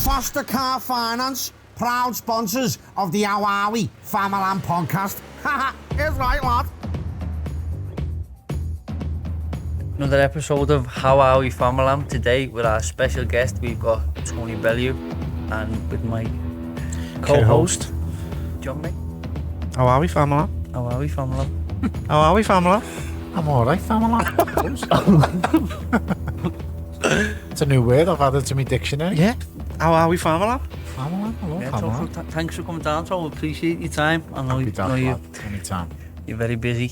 Foster Car Finance, proud sponsors of the Awawi Famalam podcast. Haha, it's right, lad. Another episode of How Are We Famalam. Today with our special guest, we've got Tony Bellew, and with my co-host, John May. How are we, Famalam? How are we, Famalam? How are we, Famalam? I'm alright, Famalam. It's a new word I've added to my dictionary. Yeah. How are we, Famalam? Famalam, hello, Yeah, Famalam. so thanks for coming down, so we appreciate your time. I know, Anytime. you're very busy.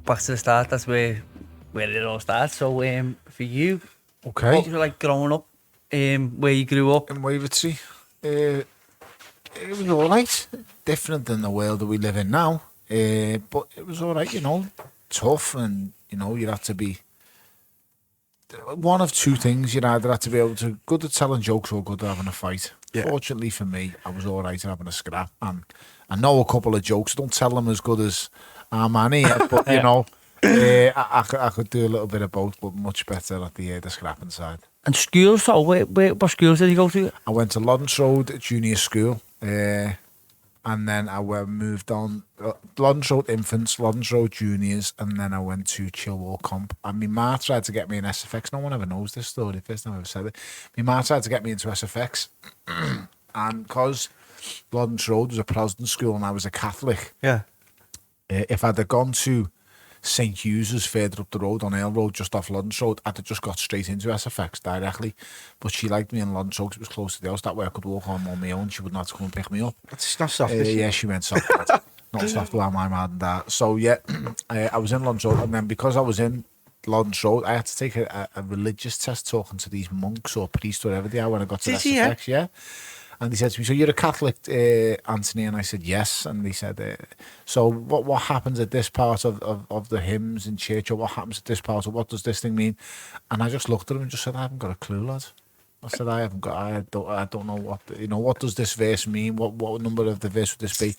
Back to the start, that's where it all starts. So for you, Okay. what was it like growing up, where you grew up? In Wavertree, it was alright. Different than the world that we live in now. But it was alright, you know. Tough, and, you know, you'd have to be one of two things. You'd either have to be able to good at telling jokes or good at having a fight. Yeah. Fortunately for me, I was alright at having a scrap, and I know a couple of jokes. Don't tell them as good as our man here, but you know, I could do a little bit of both, but much better at the scrapping side. And schools, so what schools did you go to? I went to Lawrence Road Junior School, and then I moved on Lawrence Road Infants, Lawrence Road Juniors, and then I went to Chilwell Comp. And my ma tried to get me in SFX. No one ever knows this story. First time I ever said it. My ma tried to get me into SFX, and because Lawrence Road was a Protestant school and I was a Catholic, Yeah. if I'd have gone to St Hughes's further up the road on Ale Road, just off Lawrence Road, I'd have just got straight into SFX directly. But she liked me in Lawrence Road because it was close to the house. That way I could walk home on my own. She wouldn't have to come and pick me up. It's not soft, is it? Yeah, she went soft. Not soft like my mum and dad. So yeah, I was in Lawrence Road, and then because I was in Lawrence Road, I had to take a religious test talking to these monks or priests or whatever they are when I got to Did you, SFX. Yeah. And he said to me, "So you're a Catholic, Anthony?" And I said, "Yes." And he said, "So what happens at this part of the hymns in church, or what happens at this part, or what does this thing mean?" And I just looked at him and just said, "I haven't got a clue, lad." I said, "I don't know what does this verse mean? What number of the verse would this be?"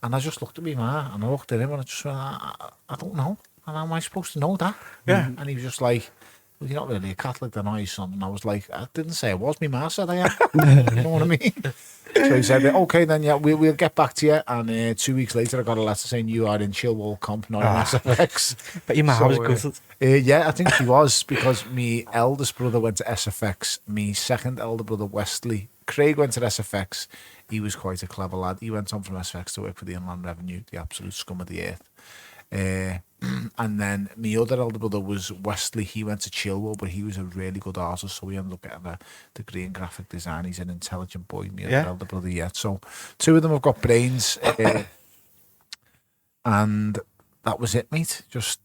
And I just looked at me, man, and I looked at him, and I just went, I don't know. And how am I supposed to know that? Yeah. And he was just like, "Well, you're not really a Catholic, then, are you, son?" And I was like, "I didn't say I was. My ma said I am." You know what I mean? So he said, "Okay, then, yeah, we'll get back to you." And 2 weeks later, I got a letter saying you are in Chilwell Comp, not in SFX. But your mum was gutted. Yeah, I think she was, because my eldest brother went to SFX. My second elder brother, Wesley, Craig, went to SFX. He was quite a clever lad. He went on from SFX to work for the Inland Revenue, the absolute scum of the earth. And then my other elder brother was Wesley. He went to Chilwell, but he was a really good artist, so he ended up getting a degree in graphic design. He's an intelligent boy, my other elder brother yet. So two of them have got brains, and that was it, mate. Just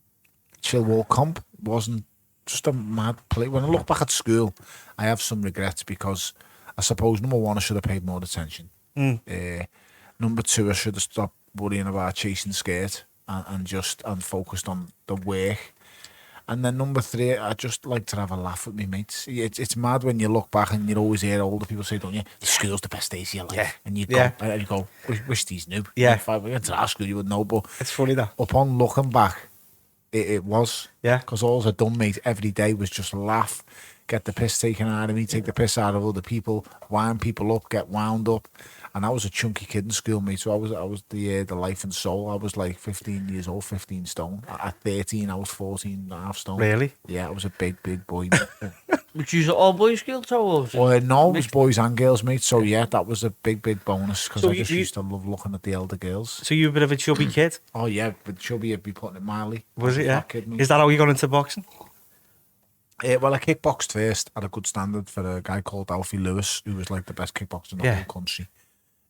Chilwell Comp wasn't just a mad play. When I look back at school, I have some regrets, because I suppose, number one, I should have paid more attention. Number two, I should have stopped worrying about chasing skirt and focused on the work. And then number three, I just like to have a laugh with me mates. It's mad when you look back and you always hear older people say, don't you, the school's the best days of your life. Yeah. And you go, wish these knew. Yeah. If I went to our school, you would know. But It's funny that. upon looking back, it was. Yeah. Because all I'd done, mate, every day was just laugh, get the piss taken out of me, take the piss out of other people, wind people up, get wound up. And I was a chunky kid in school, mate. So I was the life and soul. I was like 15 years old, 15 stone. At 13, I was 14 and a half stone. Really? Yeah, I was a big boy. Which is all boys school, so Well, no, it was boys and girls, mate. So yeah, that was a big bonus, because So I just you- used to love looking at the elder girls. So you were a bit of a chubby kid? Oh yeah, but Chubby would be putting it mildly. Was it, yeah? That kid, mate. Is that how you got into boxing? Well, I kickboxed first at a good standard for a guy called Alfie Lewis, who was like the best kickboxer in the whole country.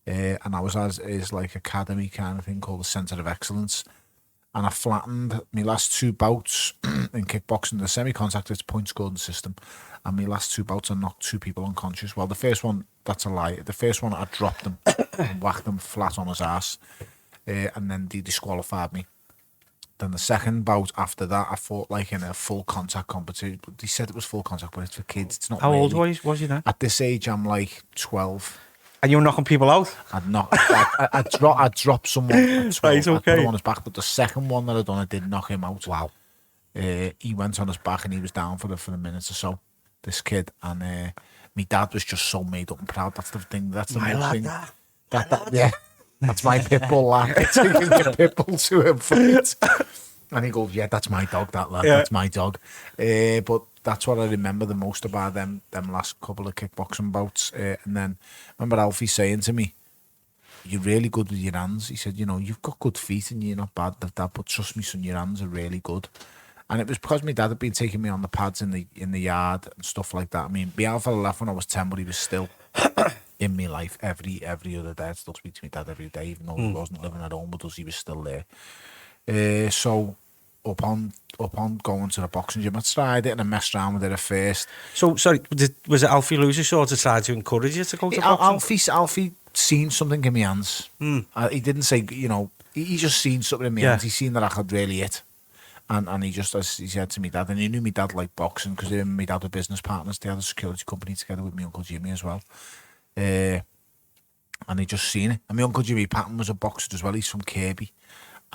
And I was at his like academy kind of thing called the Centre of Excellence. And I flattened my last two bouts in kickboxing, the semi-contact, it's point scoring system. And my last two bouts, I knocked two people unconscious. Well, the first one, that's a lie. The first one, I dropped him and whacked him flat on his ass. And then they disqualified me. Then the second bout after that, I fought like in a full contact competition. They said it was full contact, but it's for kids. It's not. How old really. was you then? At this age, I'm like 12. And you were knocking people out? I'd drop someone at 12. Right, I'd put him okay. on his back, but the second one that I'd done, I did knock him out. Wow. He went on his back and he was down for a minute or so, this kid. And My dad was just so made up and proud. That's the thing. That's the My most lad, thing. that. Yeah. That's my pit bull, lad. Taking your pit bull to a fight. And he goes, yeah, that's my dog, that lad. Yeah. That's my dog. But that's what I remember the most about them last couple of kickboxing bouts. And then I remember Alfie saying to me, you're really good with your hands. He said, you know, you've got good feet and you're not bad at that, but trust me, son, your hands are really good. And it was because my dad had been taking me on the pads in the yard and stuff like that. I mean, my Alpha left when I was 10, but he was still in my life every other day. I still speak to my dad every day, even though he wasn't living at home with us, he was still there. So upon going to the boxing gym, I tried it and I messed around with it at first. So, sorry, was it Alfie Lewis who sort of tried to encourage you to go to boxing? Alfie seen something in my hands. He didn't say, you know, he just seen something in my hands. He seen that I could really hit. And he just, as he said to me dad, and he knew me dad liked boxing because him and my dad were business partners. They had a security company together with my Uncle Jimmy as well. And he just seen it. And my Uncle Jimmy Patton was a boxer as well. He's from Kirby.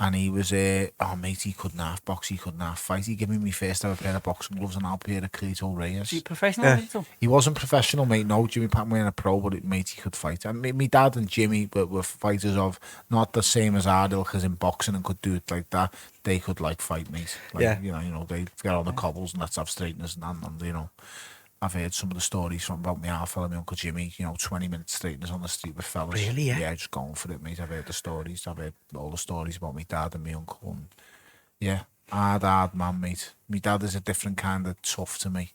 And he was, oh mate, he couldn't half box, he couldn't half fight. He gave me my first ever pair of boxing gloves and I'll pair of Cleto Reyes. Is he professional? Cleto? He wasn't professional, mate. No, Jimmy Patton weren't a pro, but mate, he could fight. And my dad and Jimmy were fighters of not the same as our ilk as in boxing and could do it like that. They could like fight, mate. Like, you know, they get on the cobbles and let's have straighteners and you know. I've heard some of the stories from about my half fella, my Uncle Jimmy, you know, 20-minute straighteners on the street with fellas. Really, yeah? Yeah, just going for it, mate. I've heard the stories. I've heard all the stories about my dad and my uncle. And yeah, hard man, mate. My dad is a different kind of tough to me.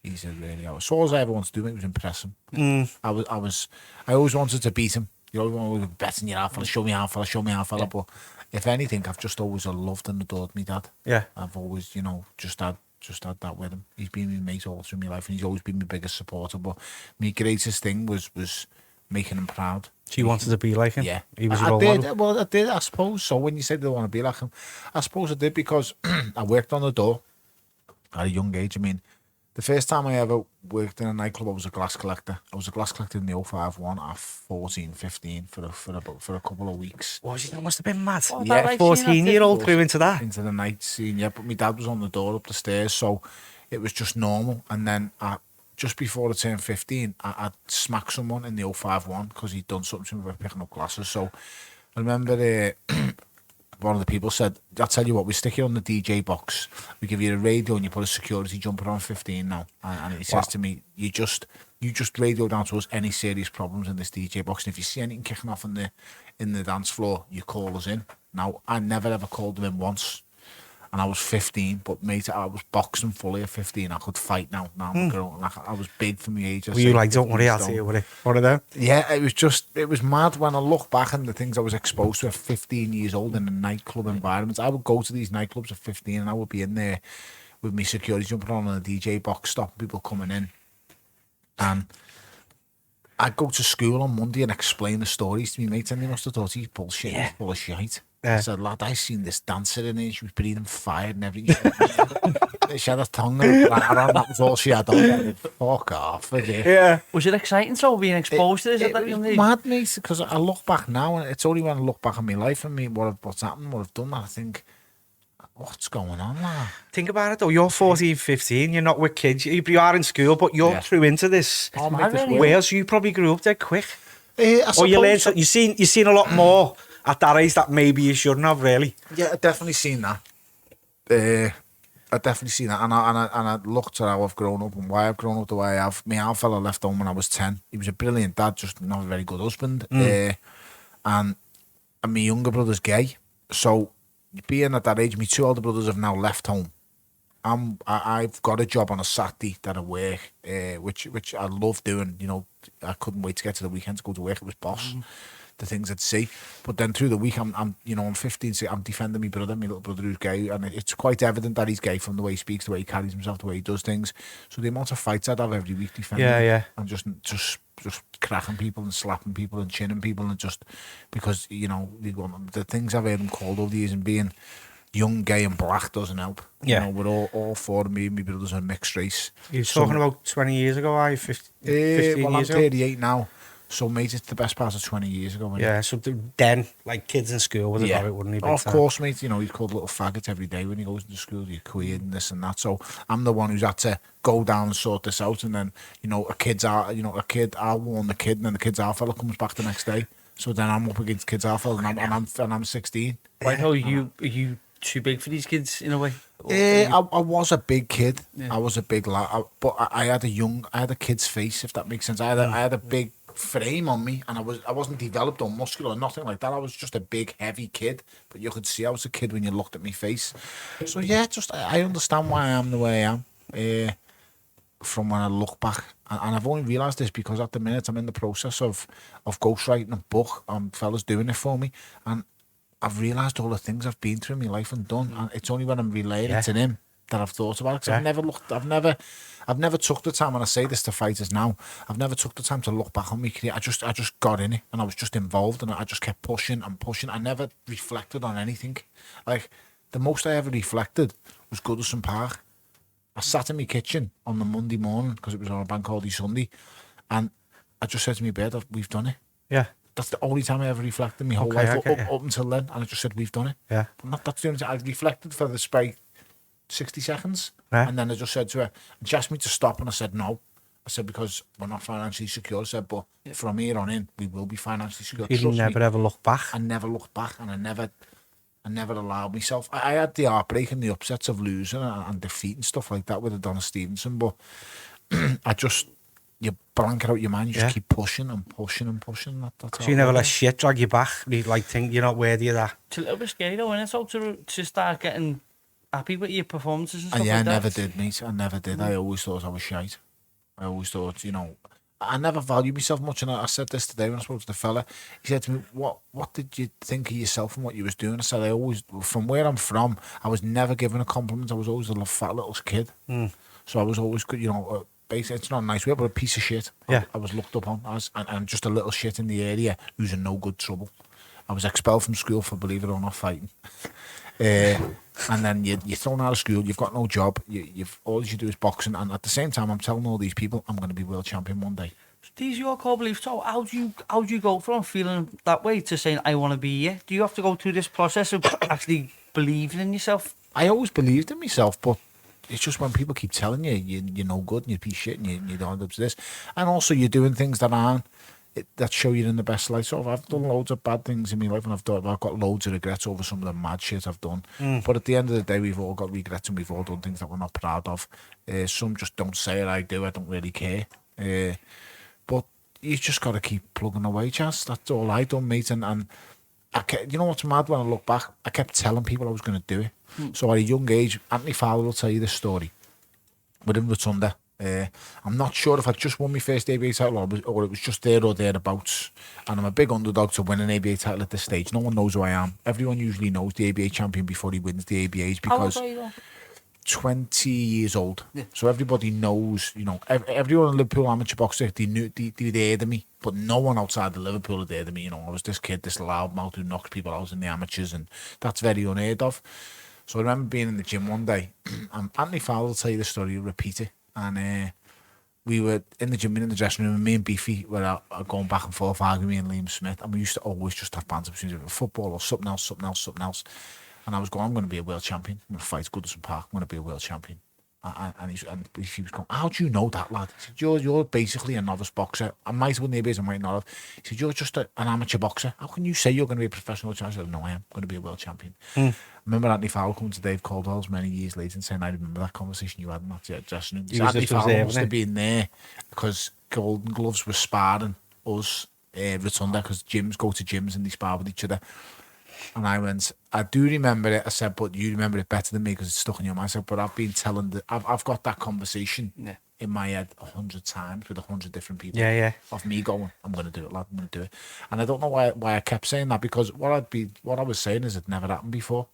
He's a really... So all I ever wanted to do, mate, was impress him. I always wanted to beat him. You know, always betting your half fella, show me half fella. Yeah. But if anything, I've just always loved and adored my dad. Yeah. I've always, you know, just had that with him. He's been my mate all through my life and he's always been my biggest supporter, but my greatest thing was making him proud. So you wanted to be like him? Yeah. He was your role model? Well, I did, I suppose. So when you said I want to be like him, I suppose I did because I worked on the door at a young age. I mean, the first time I ever worked in a nightclub, I was a glass collector. I was a glass collector in the 051 at 14, 15 for a couple of weeks. Was it? That must have been mad. Oh, Yeah, that 14-year-old grew into that. Into the night scene, yeah. But my dad was on the door up the stairs, so it was just normal. And then just before I turned 15, I'd smack someone in the 051 because he'd done something to me about picking up glasses. So I remember one of the people said, I'll tell you what, we stick you on the DJ box, we give you a radio and you put a security jumper on 15 now. And he says to me, you just radio down to us any serious problems in this DJ box. And if you see anything kicking off in the dance floor, you call us in. Now, I never ever called them in once. And I was 15, but mate, I was boxing fully at 15. I could fight now. Now I'm grown. I was big for my age. Were you like, don't worry, I'll see you with it? One of them? Yeah, it was mad when I look back on the things I was exposed to at 15 years old in a nightclub environment. I would go to these nightclubs at 15 and I would be in there with my security jumper on and a DJ box, stopping people coming in. And I'd go to school on Monday and explain the stories to me mates, and they must have thought he's bullshit, he's full of shit. I said, lad, I seen this dancer in here, she was breathing fire and everything. She had a tongue and that was all she had on. Fuck off. Yeah. Was it exciting, so being exposed to this at that young age? It was mad, mate, because I look back now, and it's only when I look back on my life and me what's happened, what I've done, that I think, what's going on, lad? Think about it though, you're 14, 15, you're not with kids, you are in school, but you're through into this. Whereas you probably grew up dead quick. Or you learned, you've seen a lot more at that age that maybe you shouldn't have, really. Yeah, I've definitely seen that. I've definitely seen that, and I looked at how I've grown up and why I've grown up the way I have. My half fella left home when I was 10. He was a brilliant dad, just not a very good husband. And my younger brother's gay, so being at that age, my two older brothers have now left home. I've got a job on a Saturday that I work, which I love doing. You know, I couldn't wait to get to the weekend to go to work. It was boss. The things I'd see, but then through the week I'm 15, so I'm defending my little brother who's gay, and it's quite evident that he's gay from the way he speaks, the way he carries himself, the way he does things. So the amount of fights I'd have every week defending and just cracking people and slapping people and chinning people, and just because the things I've heard him called over the years, and being young, gay and black doesn't help. You know, we're all four of me and my brothers are mixed race. You're talking about 20 years ago, are you? 15 well, years I'm 38 now. So, mate, it's the best part of 20 years ago. Yeah, so then, like, kids in school would have got it, wouldn't he? Of course, mate. You know, he's called little faggot every day when he goes to school. You're queer and this and that. So I'm the one who's had to go down and sort this out. And then, you know, I'll warn the kid, and then the kid's our fella comes back the next day. So then I'm up against kids our fella, and I'm 16. Right, are you too big for these kids in a way? I was a big kid. Yeah. I was a big lad, but I had a kid's face, if that makes sense. I had a big frame on me, and I wasn't developed or muscular or nothing like that. I was just a big, heavy kid, but you could see I was a kid when you looked at my face. So yeah, I understand why I am the way I am. From when I look back, and I've only realised this because at the minute I'm in the process of ghostwriting a book. Fellas doing it for me, and I've realised all the things I've been through in my life and done, and it's only when I'm relaying it to him that I've thought about it. Cause I've never took the time, and I say this to fighters now, I've never took the time to look back on my career. I just got in it, and I was just involved, and I just kept pushing and pushing. I never reflected on anything. Like, the most I ever reflected was Goodison Park. I sat in my kitchen on the Monday morning, because it was on a bank holiday Sunday, and I just said to my bed, we've done it. Yeah. That's the only time I ever reflected my whole life up until then, and I just said, we've done it. Yeah. That's the only time I reflected for the spray 60 seconds, and then I just said to her, she asked me to stop, and I said no. I said, because we're not financially secure. I said, but from here on in, we will be financially secure. You never ever looked back. I never looked back, and I never allowed myself. I had the heartbreak and the upsets of losing and defeat and stuff like that with Adonis Stevenson, but you blank it out your mind. You just keep pushing and pushing and pushing. That's so you never let shit drag you back. You like think you're not worthy of that. It's a little bit scary though, isn't it? So to start getting happy with your performances and stuff like that. I never did, mate. I never did. I always thought I was shite. I always thought, you know, I never valued myself much, and I said this today when I spoke to the fella. He said to me, what did you think of yourself and what you was doing? I said, I always, from where I'm from, I was never given a compliment. I was always a fat little kid. So I was always good, you know, basically, it's not a nice way, but a piece of shit. Yeah. I was looked up on as, and just a little shit in the area who's in no good trouble. I was expelled from school for, believe it or not, fighting. And then you're thrown out of school, you've got no job, you've all you do is boxing, and at the same time I'm telling all these people I'm going to be world champion one day. These are your core beliefs. So how do you go from feeling that way to saying I want to be here? Do you have to go through this process of actually believing in yourself? I always believed in myself, but it's just when people keep telling you're no good and you're a piece of shit and you don't end up to this, and also you're doing things that aren't that show you in the best light. So I've done loads of bad things in my life, and I've got loads of regrets over some of the mad shit I've done. But at the end of the day, we've all got regrets, and we've all done things that we're not proud of. Some just don't say it. I do. I don't really care. But you just got to keep plugging away, Chas. That's all I done, mate. And you know what's mad when I look back? I kept telling people I was going to do it. So at a young age, Anthony Fowler will tell you this story. We're in Rotunda. I'm not sure if I just won my first ABA title or it was just there or thereabouts. And I'm a big underdog to win an ABA title at this stage. No one knows who I am. Everyone usually knows the ABA champion before he wins the ABAs because 20 years old. Yeah. So everybody knows, you know, everyone in Liverpool amateur boxer, they'd heard of me, but no one outside the Liverpool had heard of me. You know, I was this kid, this loudmouth who knocked people out in the amateurs, and that's very unheard of. So I remember being in the gym one day, and Anthony Fowler will tell you the story, he'll repeat it. And we were in the gym, in the dressing room, and me and Beefy were going back and forth, arguing, me and Liam Smith, and we used to always just have banter between football or something else. And I was going, I'm going to be a world champion. I'm going to fight Goodison Park. I'm going to be a world champion. And he was going, how do you know that, lad? He said, you're basically a novice boxer. I might win the ABAs, I might not have. He said, you're just an amateur boxer. How can you say you're going to be a professional champion? I said, no, I am going to be a world champion. I remember Anthony Fowler coming to Dave Caldwell's many years later and saying, I remember that conversation you had in that dressing room. Anthony Fowler must have been there because Golden Gloves were sparring us, Rotunda, because gyms go to gyms and they spar with each other. And I went, I do remember it. I said, but you remember it better than me because it's stuck in your mind. I said, but I've been telling I've got that conversation in my head 100 times with 100 different people. Yeah. Of me going, I'm going to do it, lad. I'm going to do it. And I don't know why I kept saying that, because what I was saying is it never happened before.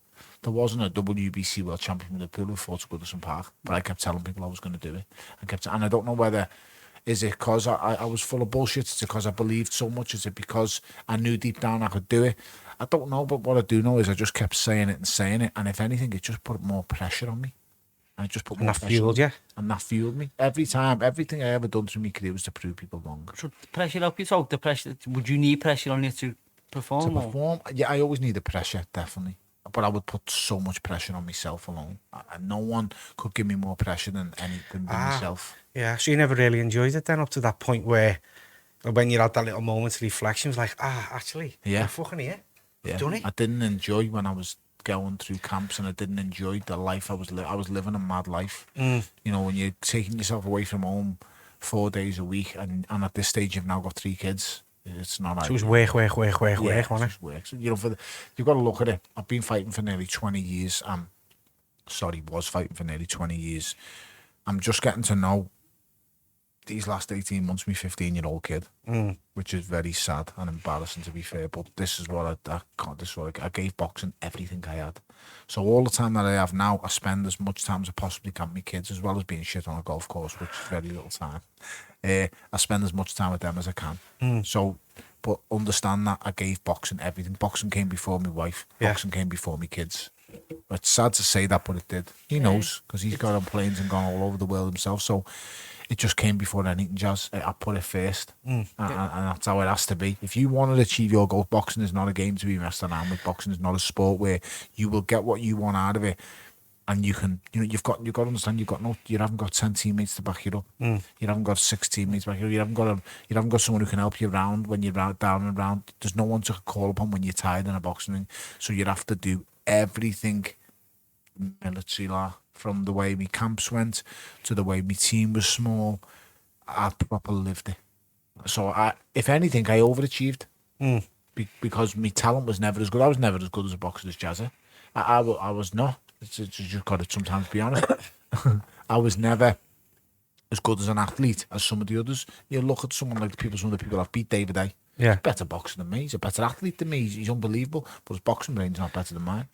There wasn't a WBC world champion in Liverpool who fought Goodison Park, but I kept telling people I was going to do it. And I don't know whether. Is it because I was full of bullshit? Is it because I believed so much? Is it because I knew deep down I could do it? I don't know, but what I do know is I just kept saying it. And if anything, it just put more pressure on me. I just put And more that pressure fueled on. you? And that fueled me. Every time, everything I ever done through my career was to prove people wrong. So the pressure help you talk, the pressure, would you need pressure on you to perform? To perform, yeah, I always need the pressure, definitely. But I would put so much pressure on myself alone. And no one could give me more pressure than myself. Yeah, so you never really enjoyed it then up to that point where when you had that little moment of reflection, it was like, actually, Yeah. I'm fucking here. Yeah. I've done it. I didn't enjoy when I was going through camps, and I didn't enjoy the life I was living a mad life. You know, when you're taking yourself away from home 4 days a week, and at this stage you've now got 3 kids. It's not. So it was work, wasn't it? Just work. So, you know, you've got to look at it. I've been fighting for nearly 20 years. Was fighting for nearly 20 years. I'm just getting to know these last 18 months, my 15-year-old kid, which is very sad and embarrassing, to be fair. But this is what I gave boxing everything I had. So all the time that I have now, I spend as much time as I possibly can with my kids, as well as being shit on a golf course, which is very little time. I spend as much time with them as I can. So, but understand that I gave boxing everything. Boxing came before my wife. Boxing came before my kids. It's sad to say that, but it did. He knows, because he's got on planes and gone all over the world himself. So it just came before anything, Jazz. I put it first, and that's how it has to be. If you want to achieve your goal, boxing is not a game to be messed around with. Boxing is not a sport where you will get what you want out of it, and you can, you've got to understand, you haven't got 10 teammates to back you up. You haven't got 6 teammates back you up. You haven't got someone who can help you around when you're down and around. There's no one to call upon when you're tired in a boxing ring. So you have to do everything military law, from the way my camps went to the way my team was small. I proper lived it. So if anything, I overachieved because my talent was never as good. I was never as good as a boxer as Jazza. I was not. It's just got to sometimes be honest. I was never as good as an athlete as some of the others. You look at someone like some of the people I've beat day by day. Yeah. He's a better boxer than me. He's a better athlete than me. He's unbelievable. But his boxing brain's not better than mine.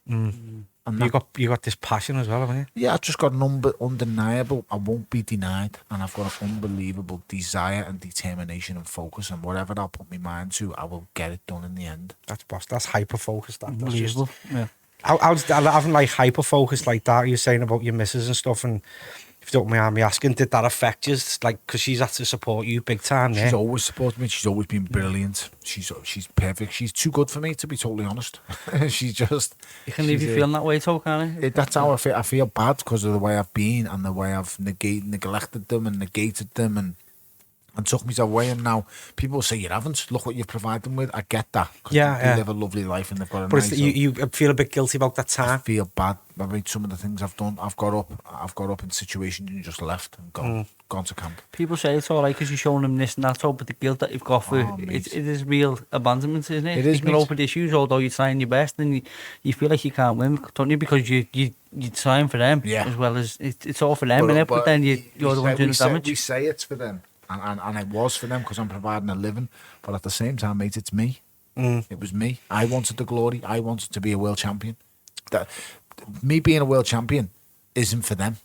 And You got this passion as well, haven't you? Yeah, I've just got an undeniable, I won't be denied, and I've got an unbelievable desire and determination and focus, and whatever I'll put my mind to, I will get it done in the end. That's boss. That's hyper focused. That's just, Unbelievable. Yeah. how's that, having like hyper focused like that? You're saying about your missus and stuff, and if you don't mind me asking, did that affect you? Like, because she's had to support you big time. She's always supported me. She's always been brilliant. She's perfect. She's too good for me, to be totally honest. She's just. You can leave you feeling that way too, can't you? That's how I feel. I feel bad because of the way I've been and the way I've neglected them and negated them and took myself away. And now people say you haven't. Look what you've provided them with. I get that. They live a lovely life and they've got a but nice. You feel a bit guilty about that time. I feel bad about some of the things I've done. I've got up in situations and just left and gone to camp. People say it's all right because you're showing them this and that, but the guilt that you've got for it is real abandonment, isn't it? It is, you can open issues, although you're trying your best, and you feel like you can't win, don't you? Because you're trying for them as well as it's all for them, innit? But then you're the one doing the damage. We say it's for them. And it was for them because I'm providing a living. But at the same time, mate, it's me. It was me. I wanted the glory. I wanted to be a world champion. Me being a world champion isn't for them.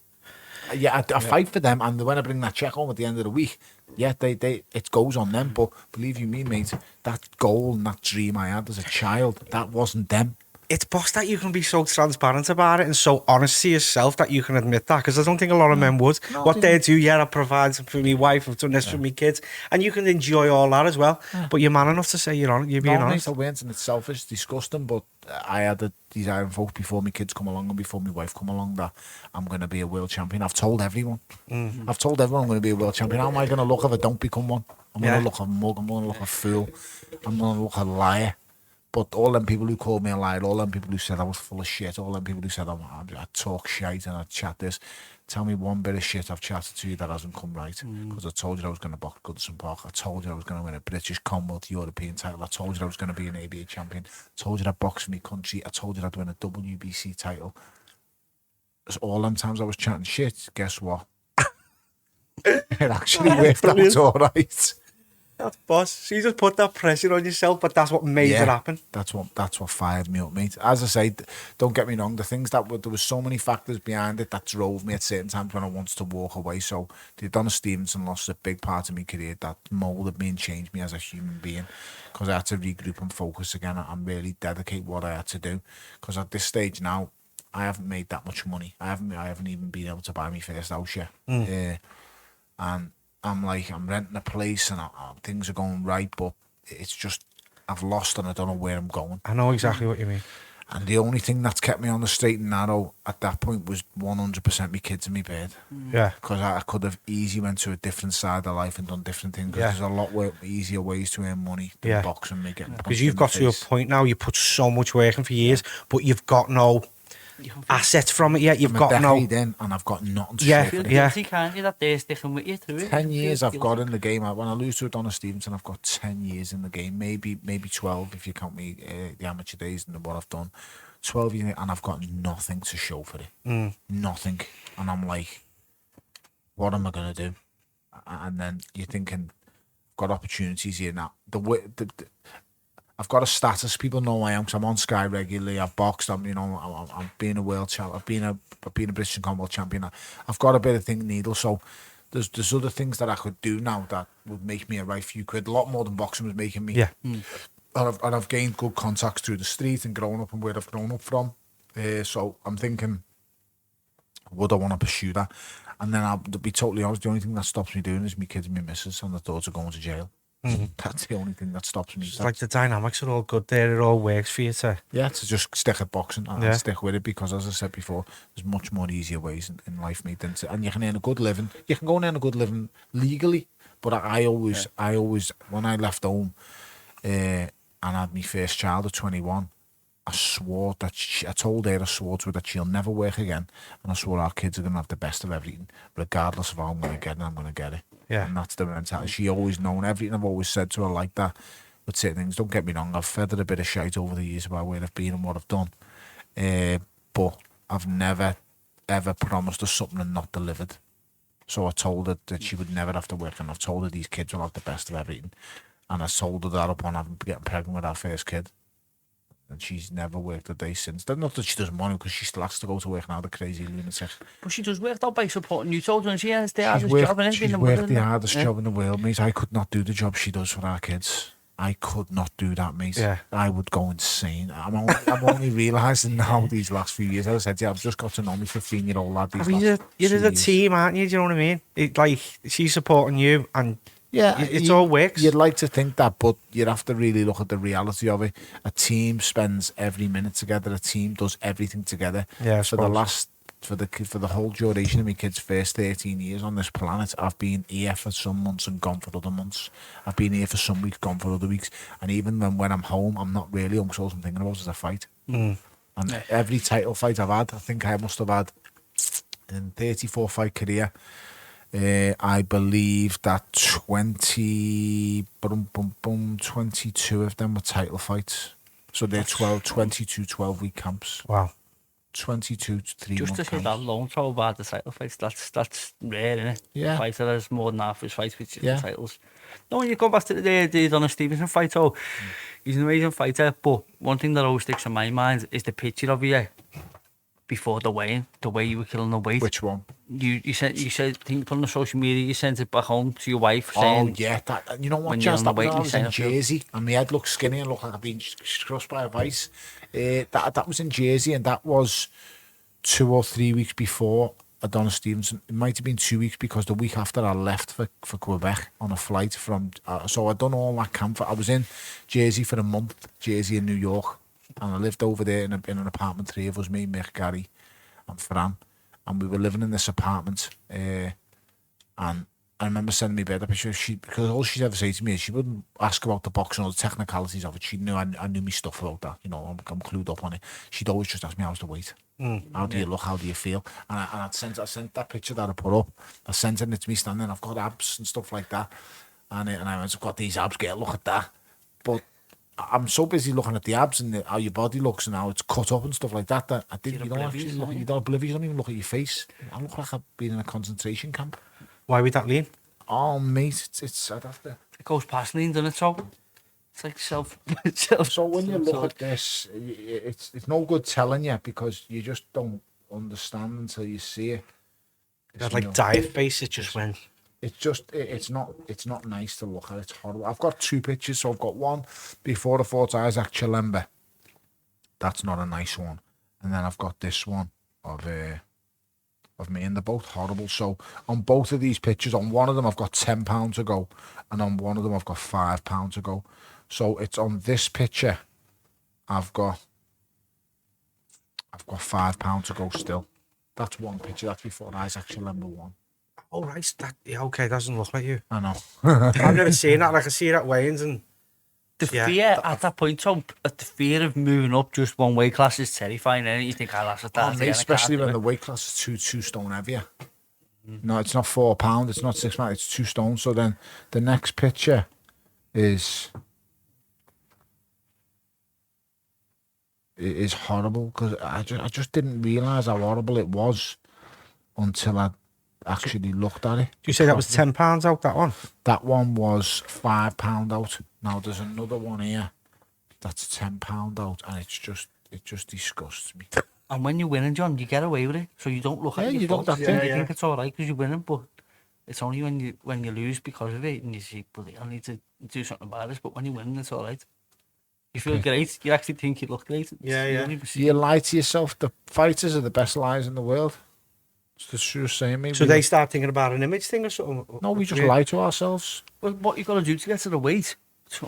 I fight for them, and when I bring that check home at the end of the week, it goes on them. But believe you me, mate, that goal and that dream I had as a child, that wasn't them. It's boss that you can be so transparent about it and so honest to yourself that you can admit that, because I don't think a lot of men would. What they do, I provide for my wife, I've done this for my kids, and you can enjoy all that as well. But you're man enough to say you're being honest. I weren't, and it's selfish, disgusting, but I had a desire and hope before my kids come along and before my wife come along that I'm going to be a world champion. I've told everyone. I've told everyone I'm going to be a world champion. How am I going to look if I don't become one? I'm going to look a mug, I'm going to look a fool, I'm going to look a liar. But all them people who called me a liar, all them people who said I was full of shit, all them people who said I talk shite and I chat this, tell me one bit of shit I've chatted to you that hasn't come right. Because I told you I was going to box Goodison Park. I told you I was going to win a British Commonwealth European title. I told you I was going to be an ABA champion. I told you I'd box for my country. I told you I'd win a WBC title. It's all them times I was chatting shit, guess what? It actually worked out all right. That's boss. So you just put that pressure on yourself, but that's what made it happen. That's what fired me up, mate. As I say, don't get me wrong. The things there was so many factors behind it that drove me at certain times when I wanted to walk away. So the Adonis Stevenson loss is a big part of my career that moulded me and changed me as a human being, because I had to regroup and focus again and really dedicate what I had to do. Because at this stage now, I haven't made that much money. I haven't even been able to buy my first house yet. And I'm renting a place and things are going right, but it's just, I've lost and I don't know where I'm going. I know exactly what you mean. And the only thing that's kept me on the straight and narrow at that point was 100% my kids in my bed. Yeah. Because I could have easily went to a different side of life and done different things. Because there's a lot easier ways to earn money than boxing me getting. Because you've got to a point now, you put so much work in for years, but you've got no assets from it yet. You've got no. In and I've got nothing to Yeah, show for it. yeah. Can't you that they're sticking with you through it? 10 years I've got in the game. When I lose to Adonis Stevenson, I've got 10 years in the game. Maybe 12 if you count me the amateur days and what I've done. 12 years, and I've got nothing to show for it. Nothing. And I'm like, what am I going to do? And then you're thinking, I've got opportunities here now. I've got a status. People know who I am because I'm on Sky regularly. I've boxed. I'm being a world champ. I've been a British and Commonwealth champion. I've got a bit of thing needle. So there's other things that I could do now that would make me a right few quid. A lot more than boxing was making me. Yeah. And I've gained good contacts through the street and growing up and where I've grown up from. So I'm thinking, would I want to pursue that? And then I'll be totally honest, the only thing that stops me doing is my kids and my missus and the thoughts of going to jail. That's the only thing that stops me. It's like the dynamics are all good there. It all works for you to... Yeah, to just stick at boxing and stick with it, because as I said before, there's much more easier ways in life, mate, and you can earn a good living. You can go and earn a good living legally, but I always, when I left home, and had my first child at 21, I swore that I told her that she'll never work again, and I swore our kids are going to have the best of everything, regardless of how I'm going to get it, I'm going to get it. Yeah. And that's the mentality. She always known everything. I've always said to her like that with certain things. Don't get me wrong, I've fed her a bit of shite over the years about where I've been and what I've done, but I've never ever promised her something and not delivered. So I told her that she would never have to work, and I've told her these kids will have the best of everything. And I told her that upon getting pregnant with our first kid. And she's never worked a day since. Not that she doesn't want to, because she still has to go to work now, the crazy lunatic. But she does work though by supporting you children. She has the hardest worked, job in she's worked the hardest job in the world, mate. I could not do the job she does for our kids. I could not do that, mate. Yeah. I would go insane. I'm only realising now these last few years. As I said, I've just got to know me 15-year-old lad. You're a team, aren't you? Do you know what I mean? Like, she's supporting you, and it all works. You'd like to think that, but you'd have to really look at the reality of it. A team spends every minute together. A team does everything together. Yeah, for the whole duration of my kids' first 13 years on this planet, I've been here for some months and gone for other months. I've been here for some weeks, gone for other weeks. And even when I'm home, I'm not really home, so all I'm thinking about is a fight. And every title fight I've had, I think I must have had in 34-fight career, I believe that 22 of them were title fights. So they're 22 12-week camps. Wow. 22 to 3 Just to say that alone, so bad the title fights, that's rare, isn't it? Yeah. Fighter has more than half his fights with titles. No, when you go back to the Adonis Stevenson fight, he's an amazing fighter, but one thing that always sticks in my mind is the picture of you before the weigh-in, the way you were killing the weight. Which one? You said, I think you put on the social media, you sent it back home to your wife saying... Oh, yeah, that, you know what, Jazz, that was in Jersey, and my head looked skinny and looked like I'd been crushed by a vice. That was in Jersey, and that was 2 or 3 weeks before Adonis Stevenson. It might have been 2 weeks, because the week after I left for Quebec on a flight from... so I'd done all that camp. I was in Jersey for a month, Jersey and New York, and I lived over there in an apartment, 3 of us, me, Mick, Gary and Fran, and we were living in this apartment, and I remember sending me bed up, because all she'd ever say to me is she wouldn't ask about the boxing or the technicalities of it. She knew I knew me stuff about that, you know, I'm clued up on it. She'd always just ask me, how's the weight? How do you look? How do you feel? And I sent that picture that I put up, I sent it to me standing, I've got abs and stuff like that, and I went, I've got these abs, get a look at that. But I'm so busy looking at the abs and how your body looks and how it's cut up and stuff like that, that I didn't, you're oblivious, you don't even look at your face. I look like I've been in a concentration camp. Why would that lean? Oh, mate, it's I'd have to... It goes past lean, doesn't it? So it's like self. So when you look at this, it's no good telling you, because you just don't understand until you see it. That like diet base, it just went... It's not nice to look at. It's horrible. I've got 2 pictures. So I've got one before I fought Isaac Chilemba. That's not a nice one. and then I've got this one of me, and they're both horrible. So on both of these pictures, on one of them I've got £10 to go, and on one of them I've got £5 to go. So it's on this picture I've got £5 to go still. That's one picture. That's before Isaac number one. Oh, right. Okay, doesn't look like you. I know. I've never seen that. Like, I see it at weigh-ins and... The fear at that point, Tom, the fear of moving up just one weight class is terrifying, and you think, that's that. Especially when the weight class is two stone heavier. No, it's not £4, it's not £6, it's 2 stone. So then the next picture is horrible, because I just didn't realise how horrible it was until I actually looked at it. Do you say that was £10 out, that one? That one was £5 out. Now there's another one here that's £10 out, and it just disgusts me. And when you're winning, John, you get away with it, so you don't look at your faults. You think it's all right because you're winning, but it's only when you lose because of it, and you see, "Bloody, I need to do something about this." But when you're winning, it's all right. You feel great. You actually think you look great. You lie to yourself. The fighters are the best liars in the world. It's the truest saying, mate. So they start thinking about an image thing or something? No, we just lie to ourselves. Well, what you got to do to get to the weight?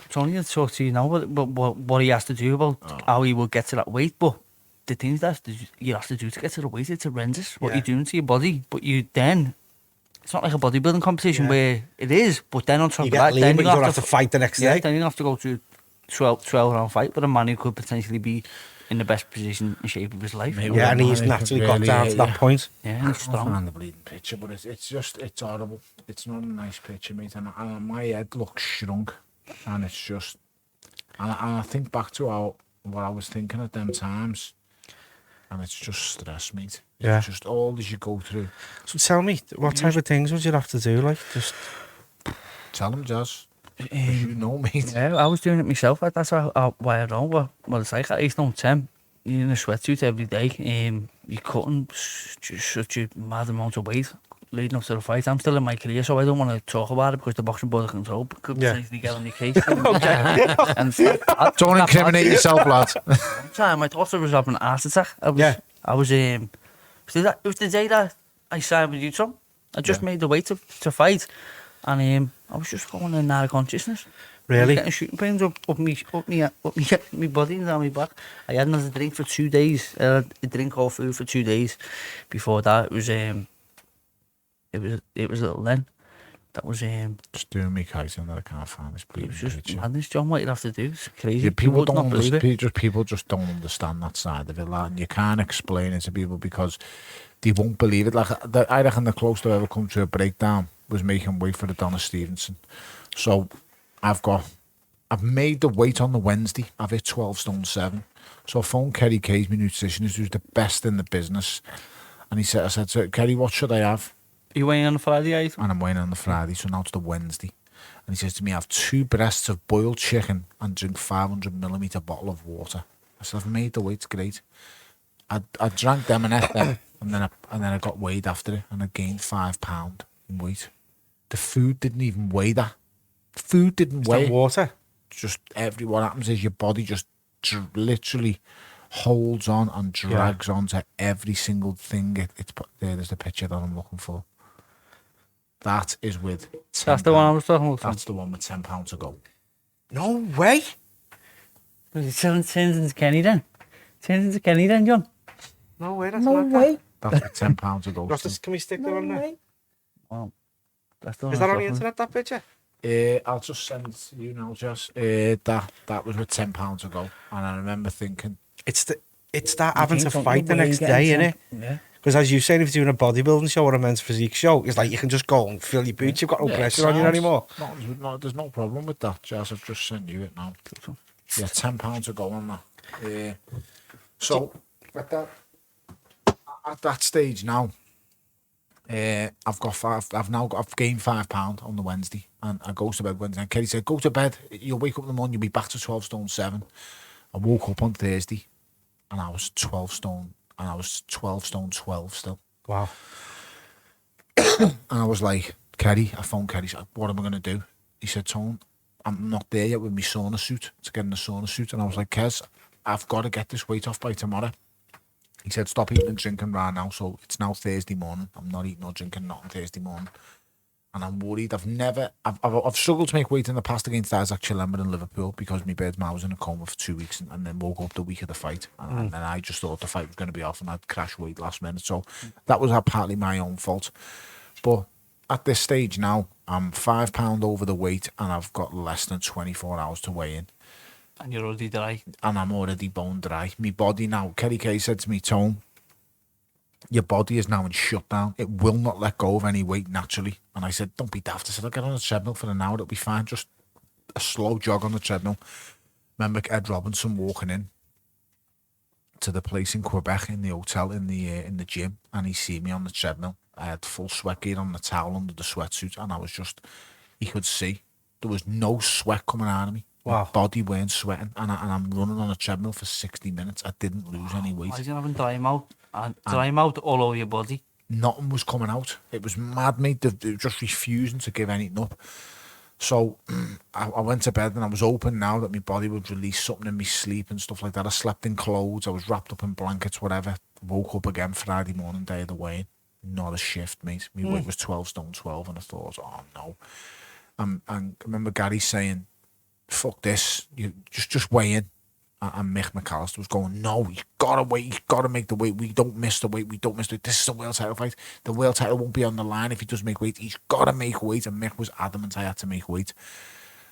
Tony will talk to you now what he has to do about how he will get to that weight, but the things that you have to do to get to the weight, it's horrendous what you're doing to your body. But it's not like a bodybuilding competition where it is, but then on top of that, then you don't have to fight the next day. Then you have to go to 12 round fight with a man who could potentially be in the best position and shape of his life. Yeah, and he's naturally got down to that point. Yeah, he's strong. I can't find the bleeding picture, but it's horrible. It's not a nice picture, mate, and my head looks shrunk. And it's just, and I think back to what I was thinking at them times, and it's just stress, mate. It's just all as you go through. So tell me, what type of things would you have to do? Like, just tell them, Jazz. You know, mate. Yeah, I was doing it myself. That's why I know what it's like. At 8'10", you're in a sweatsuit every day. You're cutting such a mad amount of weight leading up to the fight. I'm still in my career, so I don't want to talk about it because the boxing board of control could potentially get on your case. And don't incriminate yourself, lad. One time I thought I was having an heart attack. It was the day that I signed with you, Tom. I just made the weight to fight, and I was just going in and out of consciousness. Really? Getting shooting pains up me body and down my back. I hadn't had a drink for 2 days. A drink or food for 2 days. Before that, it was little then. That was just doing me kiting that I can't find this bleeding picture. It was just madness, John. What you'd have to do is crazy. Yeah, people just don't understand that side of it, lad, and you can't explain it to people because they won't believe it. Like I reckon the closest I've ever come to a breakdown was making weight for the Donna Stevenson. So I've made the weight on the Wednesday. I've hit 12 stone 7. So I phoned Kerry Kay's my nutritionist, who's the best in the business, and I said to Kerry, what should I have? You weighing on the Friday, right? And I'm weighing on the Friday, so now it's the Wednesday. And he says to me, have 2 breasts of boiled chicken and drink 500ml bottle of water. I said, I've made the weight, great. I drank them and ate them, and then I got weighed after it, and I gained £5 in weight. The food didn't even weigh that. Food didn't weigh. Water. Just what happens is your body just literally holds on and drags on to every single thing. There's the picture that I'm looking for. That is with £10. That's the one I was talking about. That's the one with £10 to go. No way. Turns into Kenny then. Turns into Kenny then, John. No way. That's no way. That's with £10 to go. Can we stick that on there? Wow. That's the one. Is that on the internet, that picture? I'll just send it to you now, Jess. That was with £10 to go, and I remember thinking, it's that having to fight the next day, innit? Yeah. Because as you said, if you're doing a bodybuilding show or a men's physique show, it's like you can just go and fill your boots. You've got no pressure on you anymore. No, there's no problem with that, Jess. I've just sent you it now. Yeah, £10 to go on that. So at that stage now, I've gained £5 on the Wednesday, and I go to bed Wednesday. And Kerry said, "Go to bed. You'll wake up in the morning. You'll be back to 12 stone 7." I woke up on Thursday, and I was 12 stone, and I was 12 stone 12 still. Wow. And I was like, Kerry, I phoned Kerry. Said, "What am I going to do?" He said, "Tone, I'm not there yet with my sauna suit to get in the sauna suit." And I was like, "Kez, I've got to get this weight off by tomorrow." He said, stop eating and drinking right now. So it's now Thursday morning. I'm not eating or drinking nothing Thursday morning. And I'm worried. I've struggled to make weight in the past against Isaac Chilemba in Liverpool because my bird man was in a coma for 2 weeks and then woke up the week of the fight. And then I just thought the fight was going to be off and I'd crash weight last minute. So that was partly my own fault. But at this stage now, I'm £5 over the weight and I've got less than 24 hours to weigh in. And you're already dry. And I'm already bone dry. My body now, Kerry Kay said to me, Tone, your body is now in shutdown. It will not let go of any weight naturally. And I said, don't be daft. I said, I'll get on the treadmill for an hour. It'll be fine. Just a slow jog on the treadmill. Remember Ed Robinson walking in to the place in Quebec in the hotel in the gym, and he see me on the treadmill. I had full sweat gear on the towel under the sweatsuit, and I was just, he could see there was no sweat coming out of me. Wow. My body weren't sweating, and I'm running on a treadmill for 60 minutes. I didn't lose any weight. Why is you having dry mouth? And dry mouth all over your body? Nothing was coming out. It was mad, mate. They were just refusing to give anything up. So I went to bed and I was hoping now that my body would release something in my sleep and stuff like that. I slept in clothes. I was wrapped up in blankets, whatever. Woke up again Friday morning, day of the weigh-in. Not a shift, mate. My weight was 12 stone 12 and I thought, oh no. And I remember Gary saying, fuck this, you just weigh in. And Mick McAllister was going, no, he's got to wait, he's got to make the weight. We don't miss the weight, This is a world title fight. The world title won't be on the line if he does make weight. He's got to make weight. And Mick was adamant I had to make weight.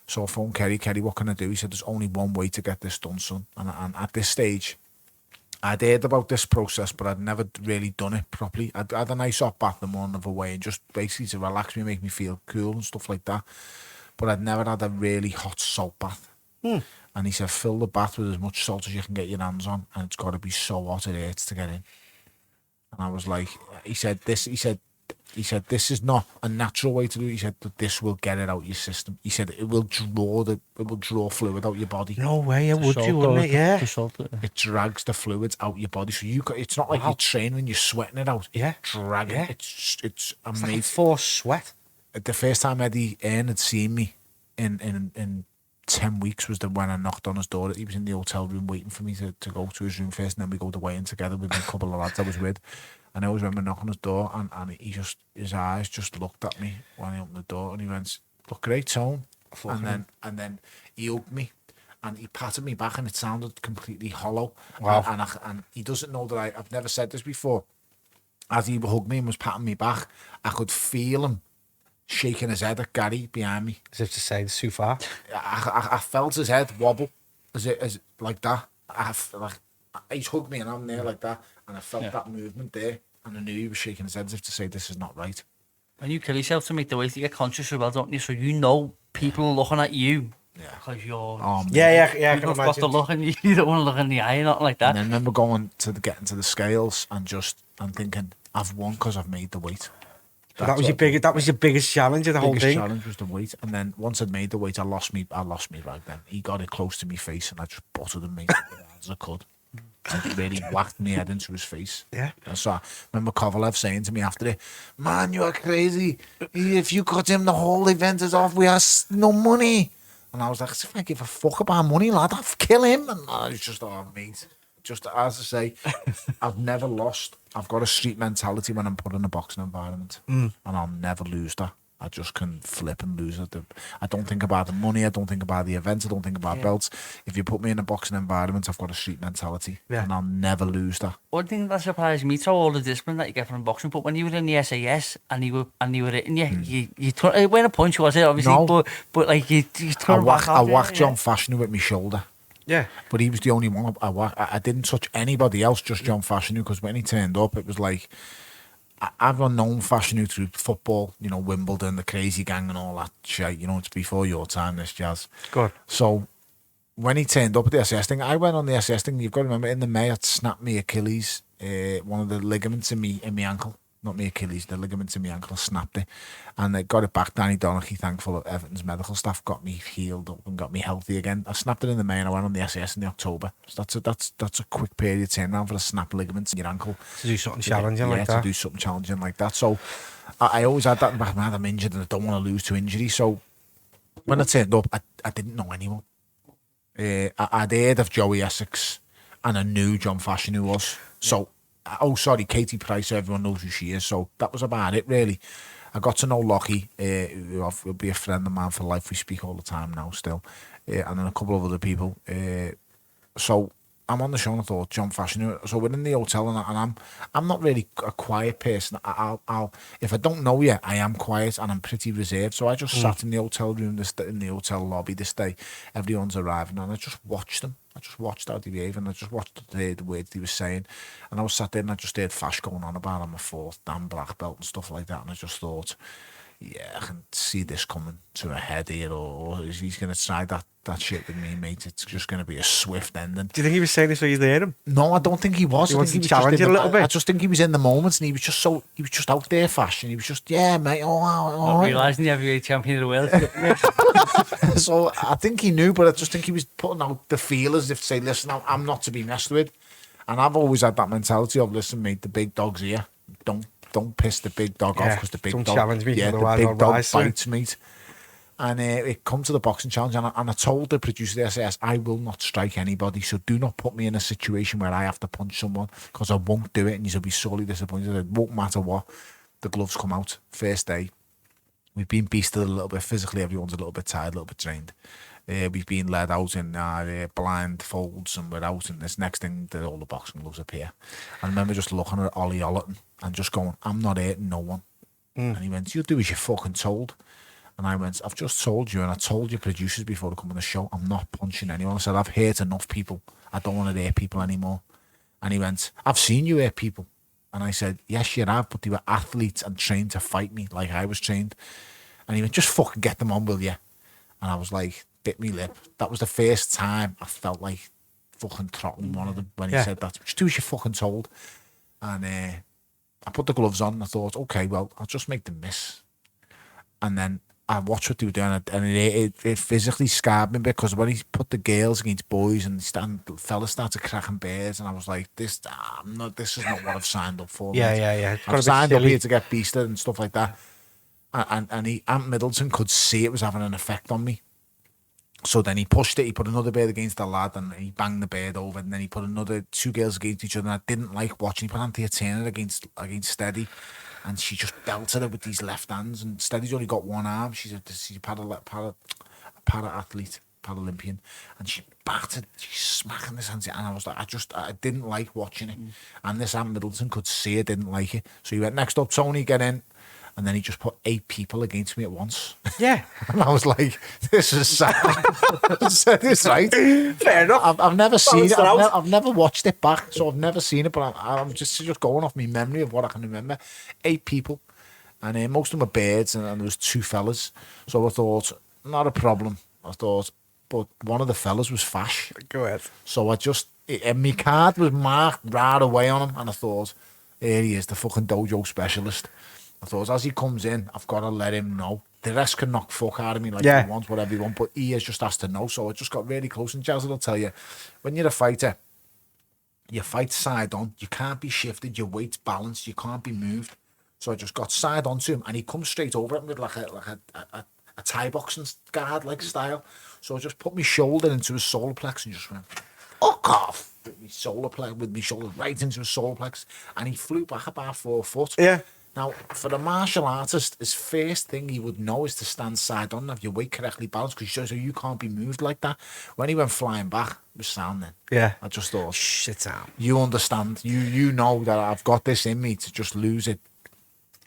So I phoned Kerry, what can I do? He said, there's only one way to get this done, son. And at this stage, I'd heard about this process, but I'd never really done it properly. I'd had a nice hot bath the morning of a weigh, and just basically to relax me, make me feel cool and stuff like that. But I'd never had a really hot salt bath. And he said, fill the bath with as much salt as you can get your hands on, and it's got to be so hot it hurts to get in. And I was like, he said, this is not a natural way to do it. He said, but this will get it out your system. He said, it will draw fluid out your body. No way, it would you, wouldn't it? Yeah. It drags the fluids out your body. So it's not like you're training and you're sweating it out. Yeah. Dragging it. It's amazing. Like forced sweat. The first time Eddie Earn had seen me in 10 weeks was when I knocked on his door. He was in the hotel room waiting for me to go to his room first, and then we go to weigh-in together with a couple of lads I was with. And I always remember knocking on his door, and his eyes just looked at me when he opened the door, and he went, look great, Tone. And then he hugged me, and he patted me back, and it sounded completely hollow. Wow. And he doesn't know that I've never said this before. As he hugged me and was patting me back, I could feel him shaking his head at Gary behind me, as if to say, it's too far. I felt his head wobble, as like that. He's hugged me and I'm there like that, and I felt that movement there, and I knew he was shaking his head as if to say, this is not right. When you kill yourself to make the weight, you get conscious as well, don't you? So you know people are looking at you. Yeah. Because you're... Yeah, I can imagine. To look and you don't want to look in the eye or nothing like that. And I remember getting to the scales and thinking, I've won because I've made the weight. That was your biggest challenge of the whole thing. Biggest challenge was the weight, and then once I'd made the weight, I lost me right then. He got it close to my face, and I just buttered him, mate, as I could. And really whacked my head into his face. Yeah. And so I remember Kovalev saying to me after it, man, you are crazy. If you cut him, the whole event is off. We have no money. And I was like, if I give a fuck about money, lad, I'll kill him. And I was just, oh, mate. Just as I say, I've never lost. I've got a street mentality when I'm put in a boxing environment, and I'll never lose that. I just can flip and lose it. I don't think about the money. I don't think about the event. I don't think about belts. If you put me in a boxing environment, I've got a street mentality, and I'll never lose that. One thing that surprised me, so all the discipline that you get from boxing, but when you were in the SAS and you were hitting you turn, it went a punch, was it? Obviously, no. but like you turn back. I whacked John Fashanu with my shoulder. Yeah, but he was the only one I whacked. I didn't touch anybody else, just John Fashanu, because when he turned up, it was like, I've known Fashanu through football, Wimbledon, the Crazy Gang and all that shit. It's before your time, this jazz. Good. So when he turned up at the SS thing, I went on the SS thing. You've got to remember, in the May, I'd snapped me Achilles, one of the ligaments in me ankle. Not me Achilles, the ligaments in my ankle, I snapped it. And they got it back. Danny Donaghy, thankful of Everton's medical staff, got me healed up and got me healthy again. I snapped it in the May and I went on the SS in the October. So that's a quick period turnaround for a snapped ligaments in your ankle. To do something challenging like that. Yeah, to do something challenging like that. So I always had that in the back of my head, I'm injured and I don't want to lose to injury. So when I turned up, I didn't know anyone. I'd heard of Joey Essex and I knew John Fashanu was. So oh, sorry, Katie Price, everyone knows who she is. So that was about it, really. I got to know Lockie, who will be a friend of mine for life. We speak all the time now still. And then a couple of other people. So I'm on the show and I thought, John Fashion. So we're in the hotel and I'm not really a quiet person. I'll if I don't know you, I am quiet and I'm pretty reserved. So I just sat in the hotel room, in the hotel lobby this day. Everyone's arriving and I just watched them. I just watched how they behave and I just watched the words they were saying. And I was sat there and I just heard Fash going on about I'm a 4th Dan black belt and stuff like that. And I just thought, yeah, I can see this coming to a head here, or he's going to try that shit with me, mate. It's just going to be a swift ending. Do you think he was saying this so you heard him? No, I don't think he was. He I think wanted to challenge you a little bit. I just think he was in the moment, and he was just out there fashion. He was just, yeah, mate. All right. Realising the heavyweight champion of the world. So I think he knew, but I just think he was putting out the feelers if to say, listen, I'm not to be messed with. And I've always had that mentality of, listen, mate, the big dog's here. Don't piss the big dog off because the big dog challenge me. Yeah, the big dog bites, mate. And it come to the boxing challenge, and I told the producer there, I says, I will not strike anybody, so do not put me in a situation where I have to punch someone because I won't do it, and you'll be sorely disappointed. It won't matter what. The gloves come out first day. We've been beasted a little bit physically. Everyone's a little bit tired, a little bit drained. We've been led out in blind folds and we're out, and this next thing that all the boxing gloves appear. I remember just looking at Ollie Ollerton and just going, I'm not hurting no one. And he went, you do as you're fucking told. And I went, I've just told you, and I told your producers before they come on the show, I'm not punching anyone. I said, I've hurt enough people. I don't want to hurt people anymore. And he went, I've seen you hurt people. And I said, yes, you have, but they were athletes and trained to fight me like I was trained. And he went, just fucking get them on, will you? And I was like, bit me lip. That was the first time I felt like fucking throttling one of them when he said that. Just do as you're fucking told. And I put the gloves on and I thought, okay, well, I'll just make them miss. And then I watched what they were doing, and it physically scarred me because when he put the girls against boys and fellas started cracking bears, and I was like, this is not what I've signed up for. Yeah. I've signed up here to get beasted and stuff like that. And Ant Middleton could see it was having an effect on me. So then he pushed it, he put another bird against the lad and he banged the bird over, and then he put another 2 girls against each other, and I didn't like watching. He put Anthea Turner against Steady, and she just belted her with these left hands, and Steady's only got one arm. She's a para-athlete, Paralympian, and she's smacking this hand, and I was like, I didn't like watching it. And this Ant Middleton could see I didn't like it. So he went, next up, Tony, get in. And then he just put 8 people against me at once. Yeah. And I was like, this is sad. I said this right. Fair enough. I've never seen it. I've never watched it back, so I've never seen it, but I'm just going off my memory of what I can remember. 8 people. And most of them were birds, and there was 2 fellas. So I thought, not a problem. But one of the fellas was Fash. Go ahead. So my card was marked right away on him, and I thought, here he is, the fucking dojo specialist. I thought, as he comes in, I've got to let him know. The rest can knock fuck out of me like they want, whatever he want, but he has just has to know. So I just got really close. And Jazz will tell you, when you're a fighter, you fight side on. You can't be shifted. Your weight's balanced. You can't be moved. So I just got side on to him, and he comes straight over at me like a Thai boxing guard like style. So I just put my shoulder into his solar plex and just went, fuck off. With my shoulder right into his solar plex, and he flew back about 4 foot. Yeah. Now, for a martial artist, his first thing he would know is to stand side on, have your weight correctly balanced, because so you can't be moved like that. When he went flying back, it was sound then. Yeah. I just thought, shit sound. You understand. You know that I've got this in me to just lose it,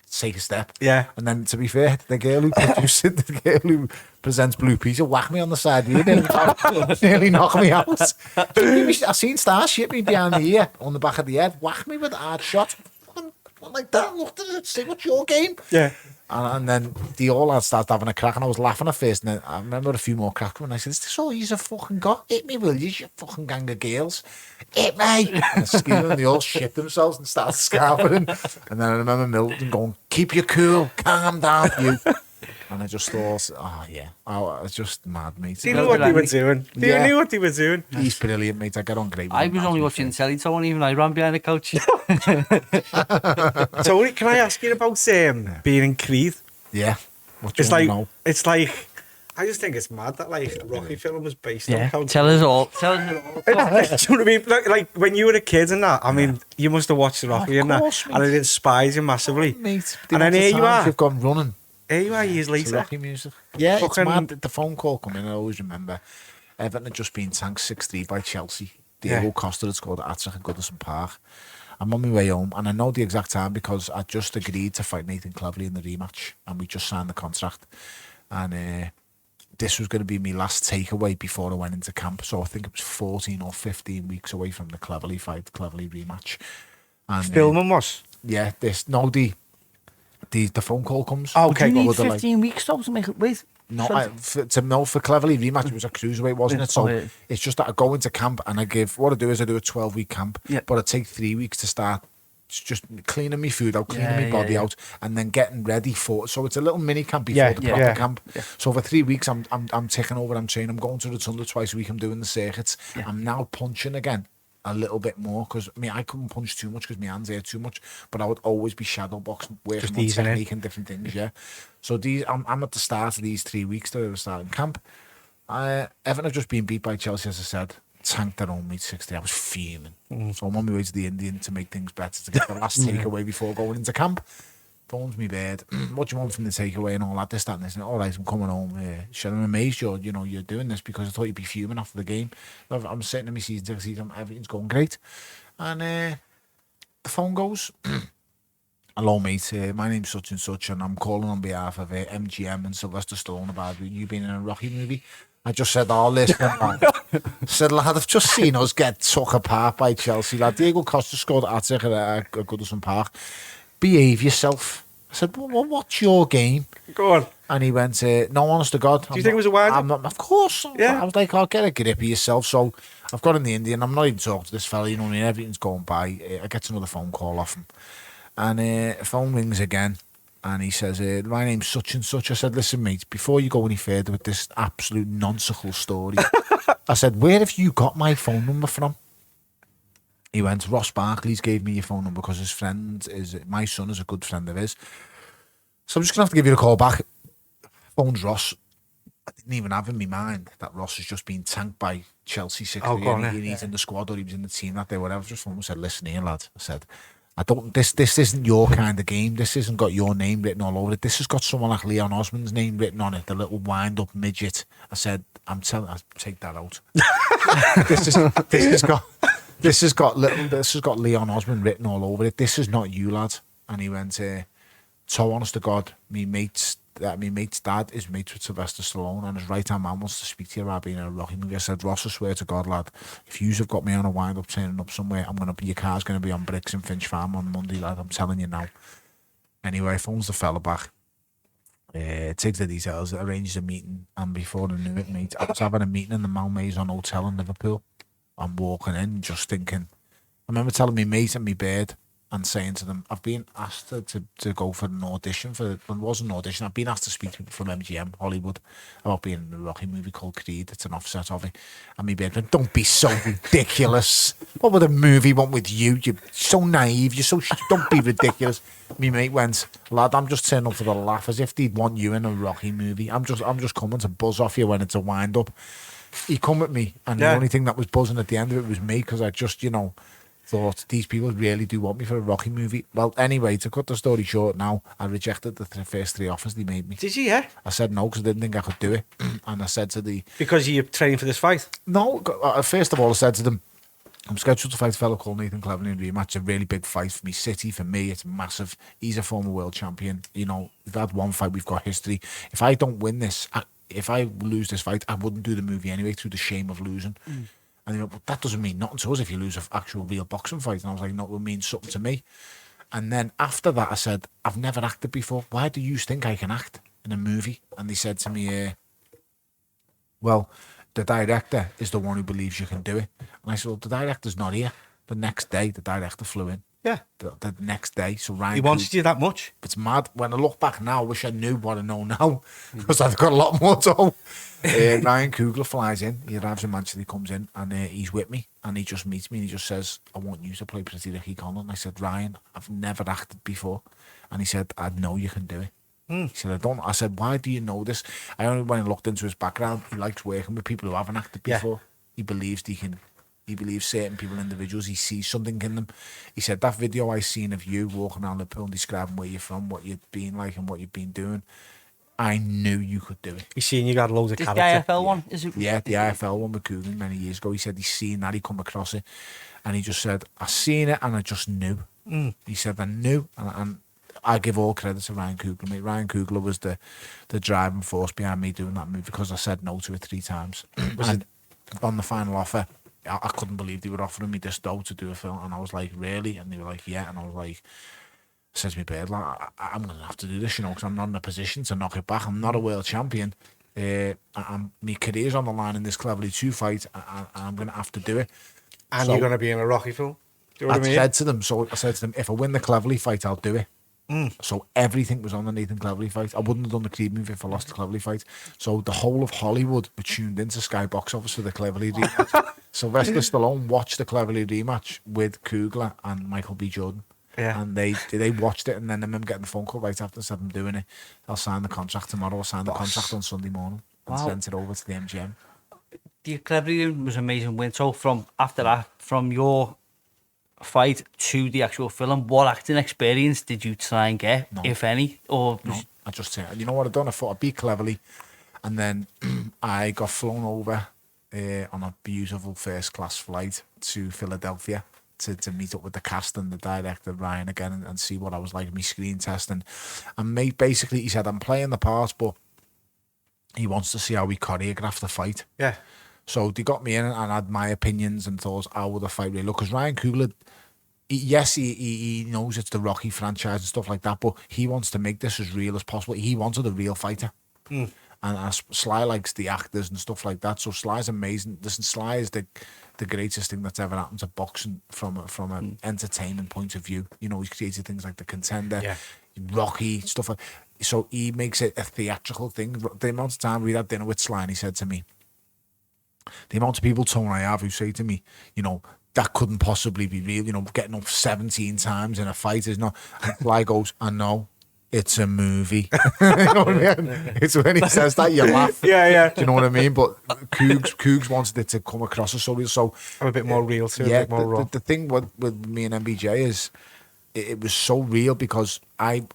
take a step. Yeah. And then, to be fair, the girl who produced it, the girl who presents Blue Peter, whack me on the side here, nearly knock me out. I seen Star shit me behind the ear, on the back of the head, whack me with a hard shot. Like that, looked at it, say, what's your game? Yeah. And then the all lads started having a crack, and I was laughing at first, and then I remember a few more cracks, and I said, is this all he's a fucking got? Hit me, will you fucking gang of girls? Hit me! And they all shit themselves and started scarping. And then I remember Milton going, keep you cool, calm down, you. And I just thought, it's just mad, mate. He knew what they were doing. He knew what they were doing. He's brilliant, mate. I get on great with him. I was only watching telly, so even I ran behind the couch. So, can I ask you about being in Creed? Yeah. It's like I just think it's mad that like a Rocky film was based on Count. Tell us all. Tell us all. Do you know what I mean? Like when you were a kid and that, I mean, you must have watched Rocky and that, course, and it inspires you massively. Mate, and then here you are. You've gone running. Here you are years to later. Rocky music. Yeah, Fucking- it's mad. The phone call come in, I always remember. Everton had just been tanked 6-3 by Chelsea. Diego Costa had scored a hat-trick at Goodison Park. I'm on my way home, and I know the exact time because I just agreed to fight Nathan Cleverley in the rematch, and we just signed the contract. And this was going to be my last takeaway before I went into camp. So I think it was 14 or 15 weeks away from the Cleverley fight, Cleverley rematch. And Stillman was. yeah, the phone call comes. Oh, okay, You need well, 15 weeks though to make it. Wait. No, for Cleverley rematch, it was a cruiserweight, wasn't it? So it's just that I go into camp and I do a 12-week camp, but I take 3 weeks to start just cleaning my food out, cleaning my body out, and then getting ready for. So it's a little mini camp before the proper camp. Yeah. So for 3 weeks, I'm taking over. I'm training. I'm going to the Thunder twice a week. I'm doing the circuits. Yeah. I'm now punching again a little bit more because I couldn't punch too much because my hands hurt too much, but I would always be shadow boxing, working on technique and different things. Yeah. So I'm at the start of these 3 weeks that I was starting camp. Everton have just been beat by Chelsea, as I said. Tanked their own meat 60. I was fuming. So I'm on my way to the Indian to make things better, to get the last takeaway before going into camp. Phones me bed. What do you want from the takeaway and all that? This, that, and this. All right, I'm coming home. I'm amazed you're doing this because I thought you'd be fuming after the game. I'm sitting in my season. Everything's going great. And the phone goes. Hello, mate. My name's such and such, and I'm calling on behalf of MGM and Sylvester Stallone about you being in a Rocky movie. I just said, listen, man. Said, lad, I've just seen us get took apart by Chelsea. Lad, Diego Costa scored a hat-trick at Goodison Park. Behave yourself. I said, well, what's your game? Go on. And he went, no, honest to God. Do you think it was a wind-up? Of course. Yeah. I was like, I'll get a grip of yourself. So I've got in the Indian. I'm not even talking to this fella. You know what I mean? Everything's going by. I get another phone call off him. And phone rings again. And he says, my name's such and such. I said, listen, mate, before you go any further with this absolute nonsensical story, I said, where have you got my phone number from? He went, Ross Barkley's gave me your phone number because my son is a good friend of his. So I'm just going to have to give you a call back. Phone's Ross. I didn't even have in my mind that Ross has just been tanked by Chelsea 6-3 and he's in the squad or he was in the team that day, whatever. Just phone said, listen here, lad. I said, this isn't your kind of game. This hasn't got your name written all over it. This has got someone like Leon Osman's name written on it, the little wind-up midget. I said, I'll take that out. This has got Leon Osman written all over it. This is not you, lad. And he went, so honest to God, me mate's dad is mates with Sylvester Stallone, and his right-hand man wants to speak to you about being in a Rocky movie. I said, Ross, I swear to God, lad, if yous have got me on a wind-up turning up somewhere, your car's going to be on bricks in Finch Farm on Monday, lad. I'm telling you now. Anyway, phones the fella back. Takes the details, arranges a meeting, and before I knew it, mate, I was having a meeting in the Malmaison Hotel in Liverpool. I'm walking in, just thinking. I remember telling me mate and me bird, and saying to them, I've been asked to go for an audition it wasn't an audition, I've been asked to speak to people from MGM Hollywood about being in a Rocky movie called Creed. It's an offset of it. And me bird went, don't be so ridiculous. What would a movie want with you? You're so naive, don't be ridiculous. Me mate went, lad, I'm just turning up for the laugh, as if they'd want you in a Rocky movie. I'm just coming to buzz off you when it's a wind up. He come with me, and the only thing that was buzzing at the end of it was me, because I just, thought these people really do want me for a Rocky movie. Well, anyway, to cut the story short now, I rejected the first 3 offers they made me. Did you, yeah? I said no because I didn't think I could do it. And I said to Because you're training for this fight? No, first of all, I said to them, I'm scheduled to fight a fellow called Nathan Cleverley in a rematch. A really big fight for me. City, for me, it's massive. He's a former world champion. We've had one fight, we've got history. If I don't win this, if I lose this fight, I wouldn't do the movie anyway through the shame of losing. And they went, well, that doesn't mean nothing to us if you lose an actual real boxing fight. And I was like, no, it means something to me. And then after that, I said, I've never acted before. Why do you think I can act in a movie? And they said to me, well, the director is the one who believes you can do it. And I said, well, the director's not here. The next day, the director flew in. Yeah. The next day. So Ryan... He wanted you that much? It's mad. When I look back now, I wish I knew what I know now. Because I've got a lot more to know. Ryan Coogler flies in. He arrives in Manchester, he comes in, and he's with me. And he just meets me and he just says, I want you to play Pretty Ricky Conlon. And I said, Ryan, I've never acted before. And he said, I know you can do it. He said, I don't. I said, why do you know this? I only went and looked into his background. He likes working with people who haven't acted before. He believes he believes certain people, individuals, he sees something in them. He said, that video I seen of you walking around Liverpool and describing where you're from, what you've been like and what you've been doing, I knew you could do it. He's seen you got loads of character. The IFL one, is it? Yeah, the IFL one with Coogan many years ago. He said he's seen that, he come across it, and he just said, I seen it and I just knew. He said, I knew, and I give all credit to Ryan Coogler, mate. Ryan Coogler was the driving force behind me doing that movie because I said no to it 3 times. And on the final offer, I couldn't believe they were offering me this dough to do a film, and I was like, really? And they were like, yeah. And I was like, says to me, Bird, like, I'm going to have to do this, you know, because I'm not in a position to knock it back. I'm not a world champion. My career's on the line in this Cleverly 2 fight, and I'm going to have to do it. And so, you're going to be in a Rocky film? Do you know what I mean? I said to them, if I win the Cleverly fight, I'll do it. So everything was on the Nathan Cleverly fight. I wouldn't have done the Creed movie if I lost the Cleverly fight. So the whole of Hollywood were tuned into Sky Box Office for the Cleverly rematch. Sylvester Stallone watched the Cleverly rematch with Coogler and Michael B. Jordan. Yeah. And they watched it, and then I remember getting the phone call right after, said, I'm doing it. I'll sign the contract tomorrow. I'll sign the contract on Sunday morning and send it over to the MGM. The Cleverly was amazing win. So after that, from your fight to the actual film, what acting experience did you try and get, if any? Or no, I just said, you know what I've done? I thought I'd beat Cleverly, and then I got flown over on a beautiful first-class flight to Philadelphia to meet up with the cast and the director, Ryan, again, and see what I was like, me screen testing. And mate, basically, he said, I'm playing the part, but he wants to see how we choreograph the fight. Yeah. So they got me in and had my opinions and thoughts, how would the fight really look? Because Ryan Coogler, he knows it's the Rocky franchise and stuff like that, but he wants to make this as real as possible. He wanted a real fighter. And Sly likes the actors and stuff like that. So Sly's amazing. Listen, Sly is the greatest thing that's ever happened to boxing from an entertainment point of view. You know, he's created things like The Contender, Rocky, stuff like. So he makes it a theatrical thing. The amount of time we had dinner with Sly, and he said to me, the amount of people, Tony, I have who say to me, you know, that couldn't possibly be real. You know, getting up 17 times in a fight is not. And Sly goes, I know. It's a movie. You know what I mean? It's when he says that, you laugh. Yeah. Do you know what I mean? But Cougs wanted it to come across as so real. So I'm a bit more real too, yeah, a bit more raw. The thing with me and MBJ is it was so real because I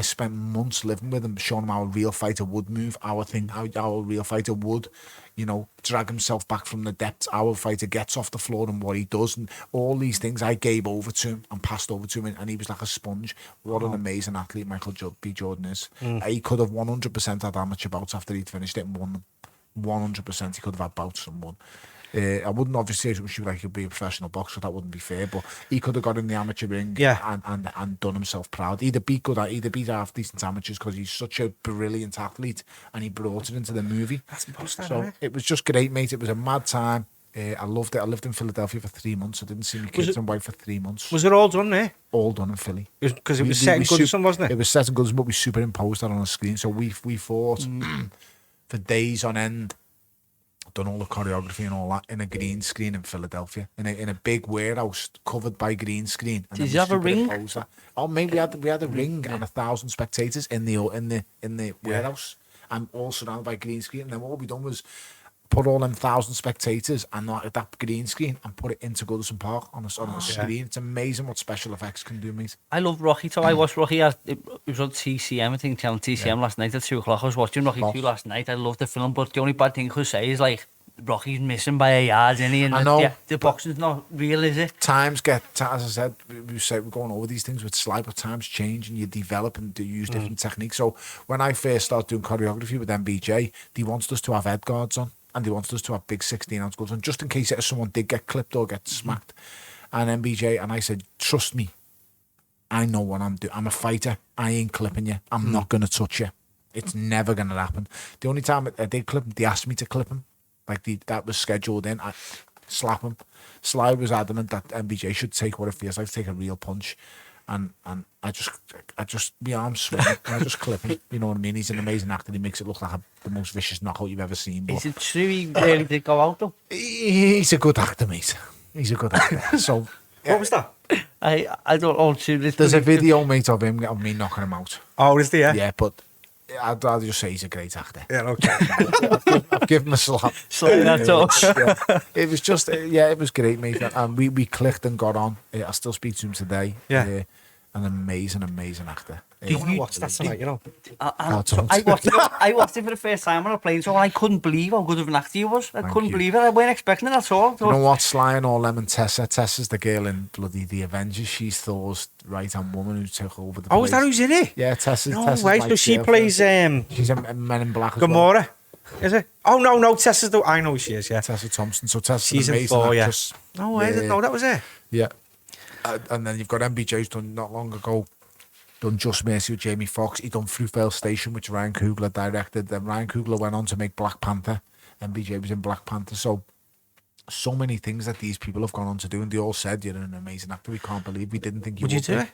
spent months living with him, showing him how a real fighter would move, how a real fighter would, you know, drag himself back from the depths, how a fighter gets off the floor and what he does, and all these things I gave over to him and passed over to him, and he was like a sponge. What an amazing athlete Michael B. Jordan is. He could have 100% had amateur bouts after he'd finished it and won them. 100% he could have had bouts and won. I wouldn't obviously say like he'd be a professional boxer, that wouldn't be fair, but he could have got in the amateur ring and done himself proud. Either beat half decent amateurs because he's such a brilliant athlete and he brought it into the movie. So it was just great, mate. It was a mad time. I loved it. I lived in Philadelphia for 3 months. I didn't see my kids and wife for 3 months. Was it all done there? All done in Philly. Because it was set in Goodison, wasn't it? It was set in Goodison, but we superimposed that on a screen. So we fought for days on end. Done all the choreography and all that in a green screen in Philadelphia, in a big warehouse covered by green screen. And did you have a ring? Oh, maybe we had a ring and 1,000 spectators in the warehouse, and all surrounded by green screen. And then what we done was put all them 1,000 spectators and that green screen and put it into Goodison Park on a screen. It's amazing what special effects can do, mate. I love Rocky, so I watched Rocky. It was on TCM, I think, channel TCM last night at 2 o'clock. I was watching Rocky 2 last night. I loved the film, but the only bad thing I could say is like Rocky's missing by a yard, isn't he? And I know. The boxing's not real, is it? Times get, as I said, we're going over these things with Sly, but times change and you develop and use different techniques. So when I first started doing choreography with MBJ, they wanted us to have head guards on. And they wanted us to have big 16-ounce gloves on, just in case someone did get clipped or get smacked. And MBJ, and I said, trust me, I know what I'm doing. I'm a fighter. I ain't clipping you. I'm not going to touch you. It's never going to happen. The only time I did clip him, they asked me to clip him. Like that was scheduled in. I slap him. Sly was adamant that MBJ should take what it feels like to take a real punch. And I just my arms swing and I just clip him. You know what I mean? He's an amazing actor. He makes it look like the most vicious knockout you've ever seen. But is it true he really did go out though? He's a good actor, mate. He's a good actor. So what was that? I don't know. There's a video, mate, of me knocking him out. Oh, is there? Yeah, but I'll just say he's a great actor. Yeah, okay. I've given him a slap. It was just, it was great, mate. And we clicked and got on. I still speak to him today. Yeah. An amazing actor. I want to watch that tonight, you know. I watched it for the first time on a plane, so I couldn't believe how good of an actor he was. I couldn't believe it. I weren't expecting it at all. You know what? Sly and all them and Tessa. Tessa's the girl in bloody The Avengers. She's Thor's right-hand woman who took over the place. Oh, is that who's in it? Yeah, Tessa's. No Tessa's way, so she plays... She's in Men in Black as Gamora. Is it? Oh, no, Tessa's the... I know who she is, yeah. Tessa Thompson. So Tessa's she's an amazing actress. Yeah. No, I didn't know that was it. Yeah. And then you've got MBJ who's done not long ago. Done Just Mercy with Jamie Foxx. He done Fruitvale Station, which Ryan Coogler directed. Then Ryan Coogler went on to make Black Panther. MBJ was in Black Panther. So many things that these people have gone on to do, and they all said, you're an amazing actor. We can't believe we didn't think you would. Would you do it?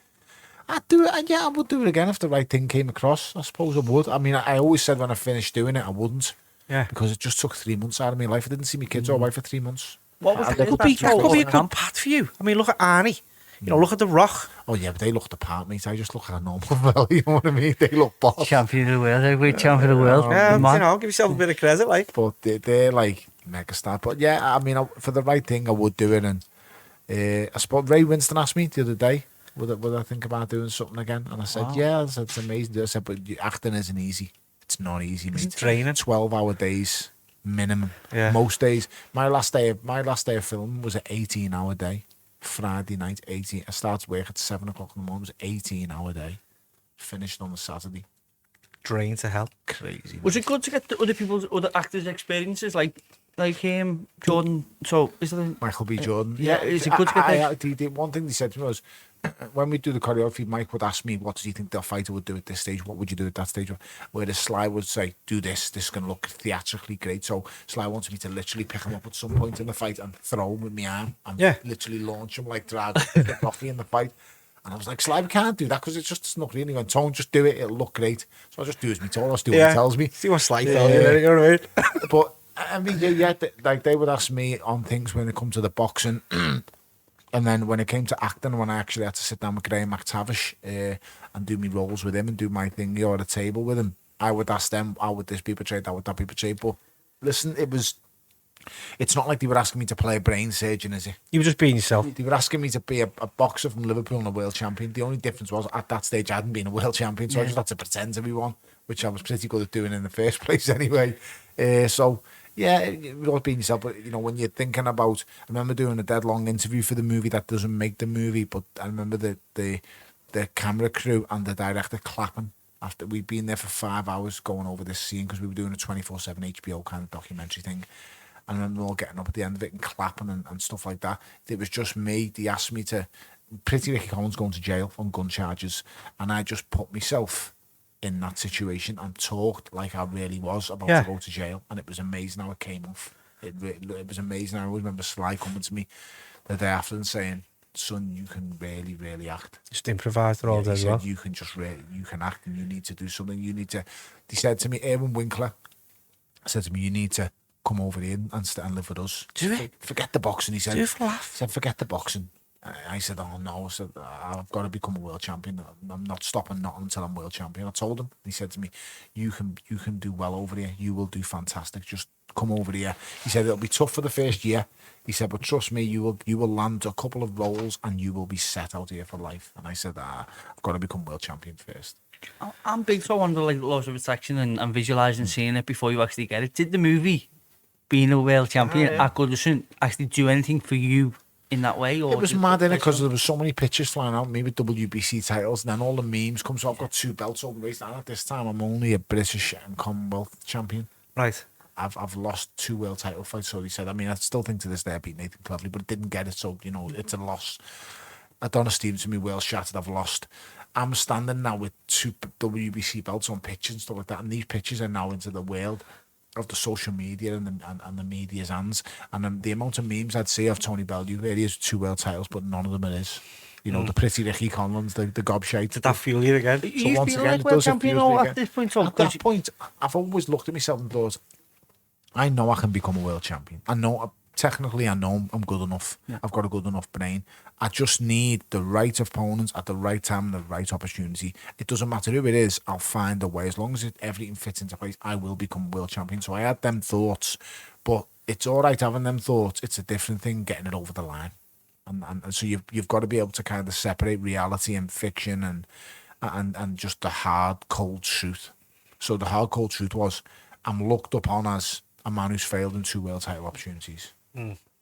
I'd do it. Yeah, I would do it again if the right thing came across. I suppose I would. I mean, I always said when I finished doing it, I wouldn't. Yeah. Because it just took 3 months out of my life. I didn't see my kids or wife for 3 months. What was that could be a good path for you. I mean, look at Arnie. You know, look at The Rock. Oh, yeah, but they look the part, mate. I just look at a normal fella, you know what I mean? They look boss. Champion of the world, heavyweight champion of the world. Yeah, you know, give yourself a bit of credit, like. But they're like megastar. But yeah, I mean, for the right thing, I would do it. And I suppose Ray Winston asked me the other day, would I think about doing something again? And I said, yeah, I said, it's amazing. I said, but acting isn't easy. It's not easy, mate. It's training. 12-hour days, minimum. Yeah. Most days. My last day of filming was an 18-hour day. Friday night, 18. I started work at 7 o'clock in the morning. It was an 18-hour day. Finished on the Saturday. Drained to hell. Crazy. Was it good to get other actors' experiences like Jordan? So is there Michael B. Jordan? Yeah, is it good to get the one thing they said to me was, when we do the choreography, Mike would ask me, what does he think the fighter would do at this stage? What would you do at that stage? Whereas Sly would say, do this. This is going to look theatrically great. So Sly wanted me to literally pick him up at some point in the fight and throw him with my arm and literally launch him like Dragon Rocky in the fight. And I was like, Sly, we can't do that because it's just not really. He went, Tone, just do it. It'll look great. So I just do as me told. I just do what he tells me. See what Sly tells you. You know what I mean? But I mean, like they would ask me on things when it comes to the boxing. And then when it came to acting, when I actually had to sit down with Graham McTavish and do my roles with him and do my thing at a table with him, I would ask them, how would this be portrayed, how would that be portrayed? But listen, it's not like they were asking me to play a brain surgeon, is it? You were just being yourself. They were asking me to be a boxer from Liverpool and a world champion. The only difference was at that stage I hadn't been a world champion, so I just had to pretend to be one, which I was pretty good at doing in the first place anyway. Yeah, it was being yourself, but you know, when you're thinking about, I remember doing a dead long interview for the movie that doesn't make the movie, but I remember the camera crew and the director clapping after we'd been there for 5 hours going over this scene because we were doing a 24/7 HBO kind of documentary thing. And I remember them all getting up at the end of it and clapping and stuff like that. It was just me. They asked me to, Pretty Ricky Collins going to jail on gun charges, and I just put myself in that situation and talked like I really was about to go to jail, and it was amazing how it came off. It was amazing. I always remember Sly coming to me the day after and saying, "Son, you can really, really act. Just improvise it all day as well. You can just you can act, and you need to do something. You need to." He said to me, Erwin Winkler said to me, "You need to come over here and live with us. Do it. Forget the boxing." He said, "Do it for a laugh." He said, "Forget the boxing." I said, "Oh no!" I said, "I've got to become a world champion. I'm not stopping nothing until I'm world champion." I told him. He said to me, "You can do well over here. You will do fantastic. Just come over here." He said, "It'll be tough for the first year." He said, "But trust me, you will land a couple of roles and you will be set out here for life." And I said, "I've got to become world champion first." I'm big so on the laws of attraction and visualising seeing it before you actually get it. Did the movie, being a world champion at Goodison, actually do anything for you in that way? Or it was mad, innit? Because there was so many pictures flying out me with WBC titles, and then all the memes come. So I've got 2 belts over the waist, and at this time I'm only a British and Commonwealth champion. Right. I've lost 2 world title fights, so he said. I mean, I still think to this day I beat Nathan Cleverly, but didn't get it, so you know it's a loss. Adonis Stevenson, my world shattered, I've lost. I'm standing now with 2 WBC belts on pictures and stuff like that, and these pictures are now into the world of the social media and the media's hands, and the amount of memes I'd see of Tony Bellew, there he is 2 world titles, but none of them it is. You know, the Pretty Ricky Collins, the gobshite. Did that fuel you again? So you once again, like world champion at this point? At that point, I've always looked at myself and thought, I know I can become a world champion. I know technically I know I'm good enough. Yeah. I've got a good enough brain. I just need the right opponents at the right time and the right opportunity. It doesn't matter who it is, I'll find a way. As long as everything fits into place, I will become world champion. So I had them thoughts, but it's all right having them thoughts. It's a different thing getting it over the line. And so you've got to be able to kind of separate reality and fiction and just the hard, cold truth. So the hard, cold truth was I'm looked upon as a man who's failed in 2 world title opportunities.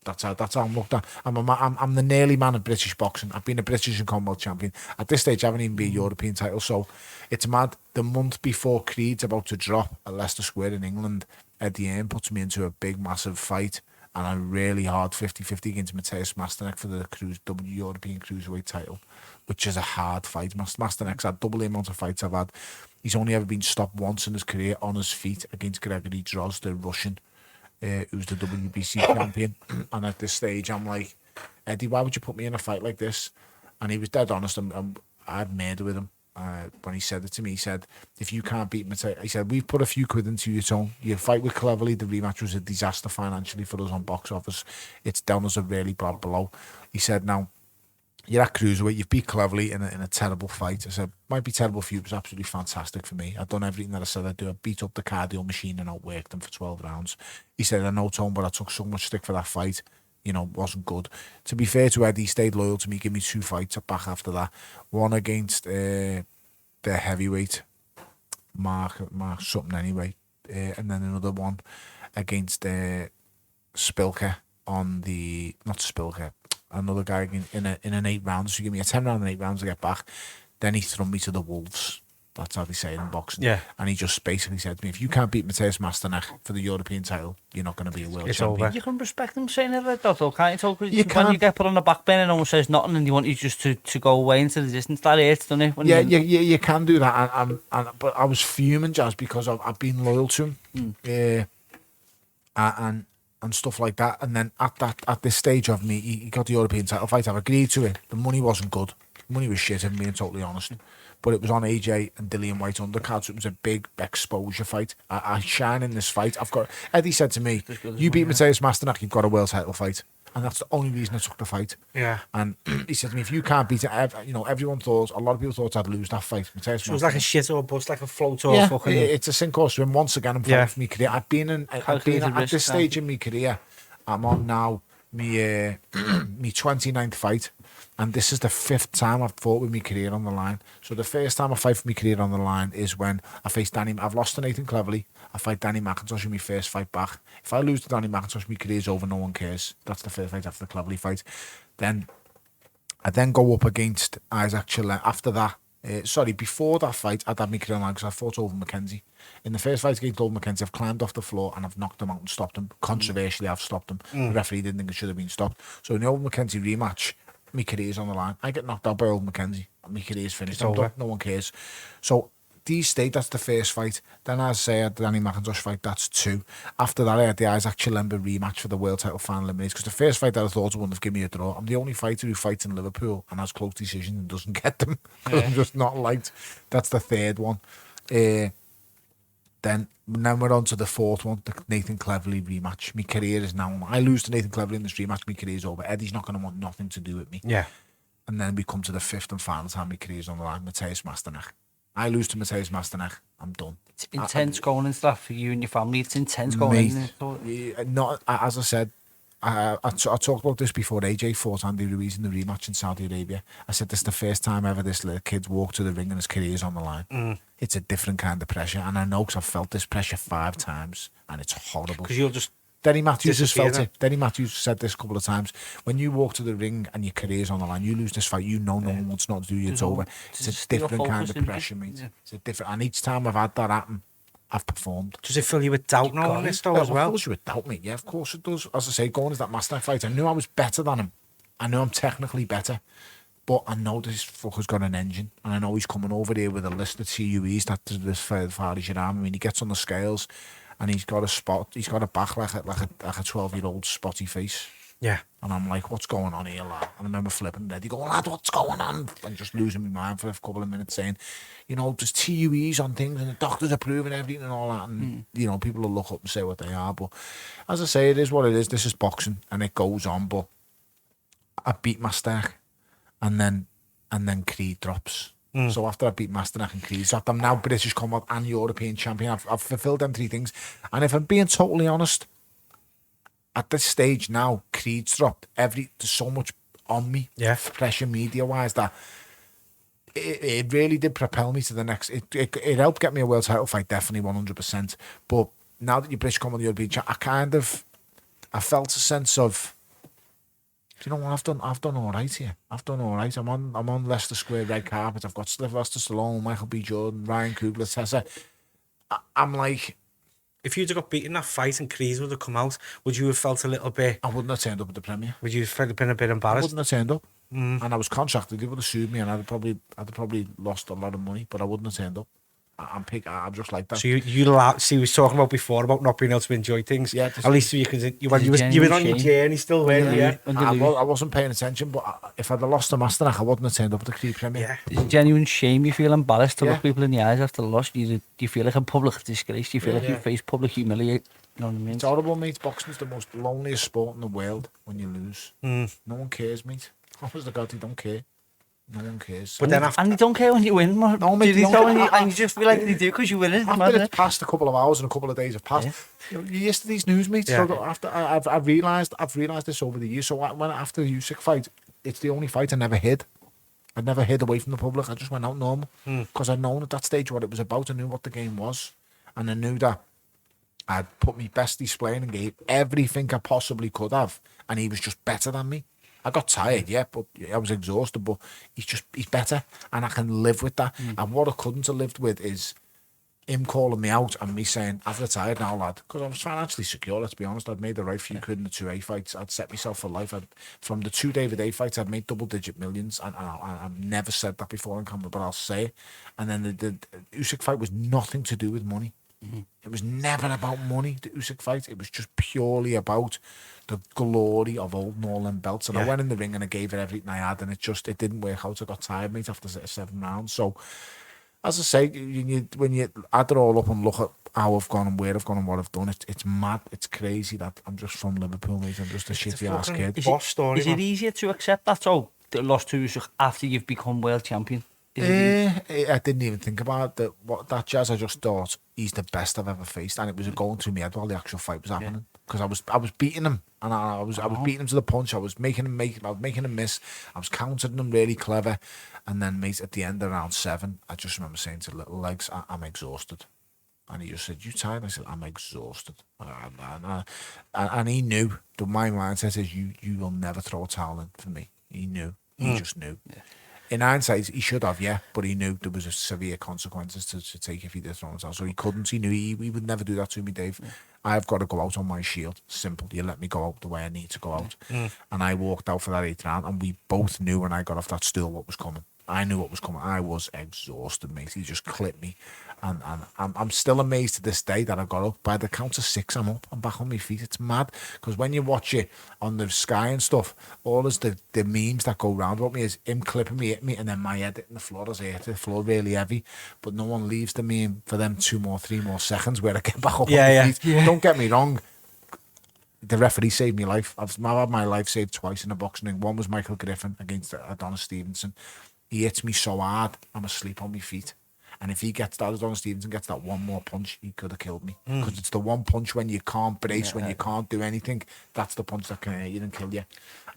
That's how I'm looked at. I'm the nearly man of British boxing. I've been a British and Commonwealth champion. At this stage, I haven't even been a European title. So it's mad. The month before Creed's about to drop at Leicester Square in England, Eddie Hearn puts me into a big, massive fight and a really hard 50-50 against Mateusz Masternak for the European Cruiserweight title, which is a hard fight. Masternak's had double the amount of fights I've had. He's only ever been stopped once in his career on his feet against Gregory Droz, the Russian, who's the WBC champion. And at this stage, I'm like, Eddie, why would you put me in a fight like this? And he was dead honest. I had murder with him. When he said it to me, he said, if you can't beat Mateusz, he said, we've put a few quid into your tongue. You fight with Cleverly. The rematch was a disaster financially for us on box office. It's down as a really bad blow. He said, now, you're at cruiserweight, you've beat Cleverly in a terrible fight. I said, might be terrible for you, but it's absolutely fantastic for me. I've done everything that I said I'd do. I beat up the cardio machine and outworked them for 12 rounds. He said, I know, Tone, but I took so much stick for that fight. You know, wasn't good. To be fair to Eddie, he stayed loyal to me, give me 2 fights back after that. One against the heavyweight, Mark something anyway. And then another one against Spilker on the, not Spilker, another guy in an 8 rounds. So give me a 10 round and 8 rounds to get back. Then he threw me to the wolves. That's how they say it in boxing. Yeah. And he just basically said to me, if you can't beat Mateusz Masternak for the European title, you're not going to be a world champion. Over. You can respect him saying it like that, though, can't you? Talk, when you get put on the back burner and no one says nothing and you want you just to go away into the distance, that hurts, doesn't it? You can do that. But I was fuming, Jazz, because I've been loyal to him. And stuff like that. And then at this stage of me, he got the European title fight. I've agreed to it. The money wasn't good. The money was shit, if I'm being totally honest. But it was on AJ and Dillian White undercards. So it was a big exposure fight. I shine in this fight. Eddie said to me, you beat Mateusz Masternak, you've got a world title fight. And that's the only reason I took the fight. Yeah. And he said to me, if you can't beat it, everyone thought, a lot of people thought I'd lose that fight. So it was like a shit or bust, like a float or fucking... It's a sink or swim. Once again, I'm fighting for my career. I've been at this stage in my career. I'm on now my 29th fight. And this is the 5th time I've fought with my career on the line. So the first time I fight for my career on the line is when I face I've lost to Nathan Cleverly. I fight Danny McIntosh in my first fight back. If I lose to Danny McIntosh, my career's over, no one cares. That's the first fight after the Cleverly fight. Then I go up against Isaac Chile. After that, before that fight, I'd had my career on the line because I fought over Mackenzie. In the first fight against Old Mackenzie, I've climbed off the floor and I've knocked him out and stopped him. Controversially, I've stopped him. The referee didn't think it should have been stopped. So in the Old Mackenzie rematch, my career's on the line. I get knocked out by Old Mackenzie. My career's finished. I'm done. No one cares. So these state, that's the first fight. Then I say the Danny McIntosh fight, that's 2. After that, I had the Isaac Chilemba rematch for the world title final eliminations. Because the first fight that I thought wouldn't have given me a draw. I'm the only fighter who fights in Liverpool and has close decisions and doesn't get them. I'm just not liked. That's the 3rd one. Then we're on to the 4th one, the Nathan Cleverly rematch. My career is now... I lose to Nathan Cleverly in this rematch, my career's over. Eddie's not going to want nothing to do with me. Yeah. And then we come to the 5th and final time my career's on the line, Mateusz Masternak. I lose to Mateusz Masternak, I'm done. It's intense going into that for you and your family. It's intense going into Not, as I said, I talked about this before AJ fought Andy Ruiz in the rematch in Saudi Arabia. I said this is the first time ever this little kid's walked to the ring and his career's on the line. It's a different kind of pressure, and I know because I've felt this pressure 5 times, and it's horrible. Because you'll just... Denny Matthews has felt it. Denny Matthews said this a couple of times. When you walk to the ring and your career's on the line, you lose this fight, you know no one wants not to do you, it's over. It's a different kind of pressure, mate. Yeah. It's a different... And each time I've had that happen, I've performed. Does it fill you with doubt now on this though as well? It fills you with doubt, mate. Yeah, of course it does. As I say, going as that Masternak fight, I knew I was better than him. I know I'm technically better. But I know this fucker's got an engine. And I know he's coming over here with a list of TUEs that's as far as your arm. I mean, he gets on the scales and he's got a spot. He's got a back like a 12-year-old spotty face. Yeah. And I'm like, what's going on here, lad? And I remember flipping Eddie going, lad, what's going on? And just losing my mind for a couple of minutes saying, you know, there's TUEs on things and the doctors are proving everything and all that. And, you know, people will look up and say what they are. But as I say, it is what it is. This is boxing and it goes on. But I beat Masternak and then Creed drops. So after I beat Masternak and Creed, so after I'm now British Combat and European champion, I've fulfilled them 3 things. And if I'm being totally honest, at this stage now, Creed's dropped. There's so much on me, pressure media-wise, that it really did propel me to the next. It helped get me a world title fight, definitely 100%. But now that you're British Combat European champion, I felt a sense of, do you know what, I've done all right here. I've done all right. I'm on Leicester Square red carpet. I've got Sylvester Stallone, Michael B. Jordan, Ryan Coogler, Tessa. I'm like, if you'd have got beaten that fight and Creed would have come out, would you have felt a little bit? I wouldn't have turned up at the premiere. Would you have been a bit embarrassed? I wouldn't have turned up. And I was contracted. They would have sued me, and I'd probably lost a lot of money. But I wouldn't have turned up. I'm just like that. So you was talking about before about not being able to enjoy things. Yeah. At least you were on your journey still, weren't you? I wasn't paying attention, but if I'd have lost to Masternak, I wouldn't have turned up at the Creed premiere. It's a genuine shame. You feel embarrassed to look people in the eyes after the loss. Do you feel like a public disgrace? Do you feel like you face public humiliation? You know what I mean? It's horrible, mate. Boxing's the most loneliest sport in the world when you lose. No one cares, mate. Honest to God, they don't care. No one cares. But then and they don't care when you win. No, mate, and you just feel like they do because you win it. After it's passed a couple of hours and a couple of days have passed. You know, yesterday's news, mate. Yeah. So after I've realised this over the years. So when after the Usyk fight, it's the only fight I never hid. I never hid away from the public. I just went out normal because I'd known at that stage what it was about. I knew what the game was, and I knew that I'd put my best display in and gave everything I possibly could have, and he was just better than me. I got tired, but I was exhausted, but he's better, and I can live with that. And what I couldn't have lived with is him calling me out and me saying, I've retired now, lad, because I was financially secure, let's be honest. I'd made the right few quid in the 2A fights. I'd set myself for life. From the 2 David A fights, I'd made double-digit millions, and I've never said that before on camera, but I'll say it. And then the Usyk fight was nothing to do with money. It was never about money, the Usyk fight. It was just purely about the glory of holding all them belts. And I went in the ring and I gave it everything I had, and it didn't work out. I got tired, mate, after 7 rounds. So, as I say, when you add it all up and look at how I've gone and where I've gone and what I've done, it's mad, it's crazy that I'm just from Liverpool, mate. I'm just a shitty-ass kid. Is it easier to accept that, the loss to Usyk after you've become world champion? I didn't even think about that jazz. I just thought he's the best I've ever faced, and it was going through my head while the actual fight was happening, because I was beating him, and I was beating him to the punch. I was making him miss. I was countering him really clever, and then, mate, at the end of round 7, I just remember saying to Little Legs, I'm exhausted. And he just said, you tired? I said, I'm exhausted. And he knew that my mindset is, you will never throw a towel in for me. He knew. He just knew. Yeah. In hindsight, he should have, but he knew there was a severe consequences to take if he did throw himself. So he couldn't. He knew he would never do that to me, Dave. Yeah. I've got to go out on my shield. Simple. You let me go out the way I need to go out. And I walked out for that 8th round, and we both knew when I got off that stool what was coming. I knew what was coming. I was exhausted, mate. He just clipped me. And I'm still amazed to this day that I got up. By the count of 6, I'm up. I'm back on my feet. It's mad. Because when you watch it on the Sky and stuff, all is the memes that go round about me is him clipping me, hitting me, and then my head hitting the floor as I hit the floor really heavy. But no one leaves the meme for them 2 more, 3 more seconds where I get back up on my feet. Yeah. Don't get me wrong. The referee saved my life. I've had my life saved twice in a boxing ring. One was Michael Griffin against Adonis Stevenson. He hits me so hard, I'm asleep on my feet. And if he gets that, Adonis Stevenson gets that one more punch, he could have killed me. Because it's the one punch when you can't brace, when you can't do anything, that's the punch that can hurt you and kill you.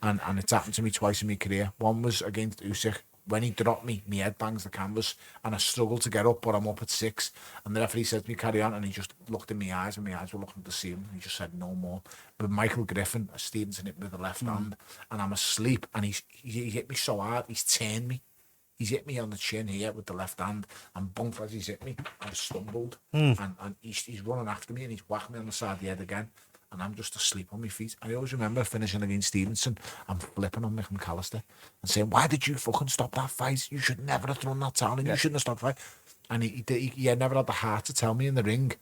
And it's happened to me twice in my career. One was against Usyk. When he dropped me, my head bangs the canvas, and I struggled to get up, but I'm up at 6. And the referee said to me, carry on, and he just looked in my eyes, and my eyes were looking to see him. He just said, no more. But Michael Griffin, Stevenson hit me with the left hand, and I'm asleep, and he hit me so hard, he's turned me. He's hit me on the chin here with the left hand, and bump as he's hit me, I stumbled, and he's running after me, and he's whacked me on the side of the head again, and I'm just asleep on my feet. I always remember finishing against Stevenson, I'm flipping on Mick McAllister and saying, why did you fucking stop that fight? You should never have thrown that towel in, you shouldn't have stopped the fight. And he never had the heart to tell me in the ring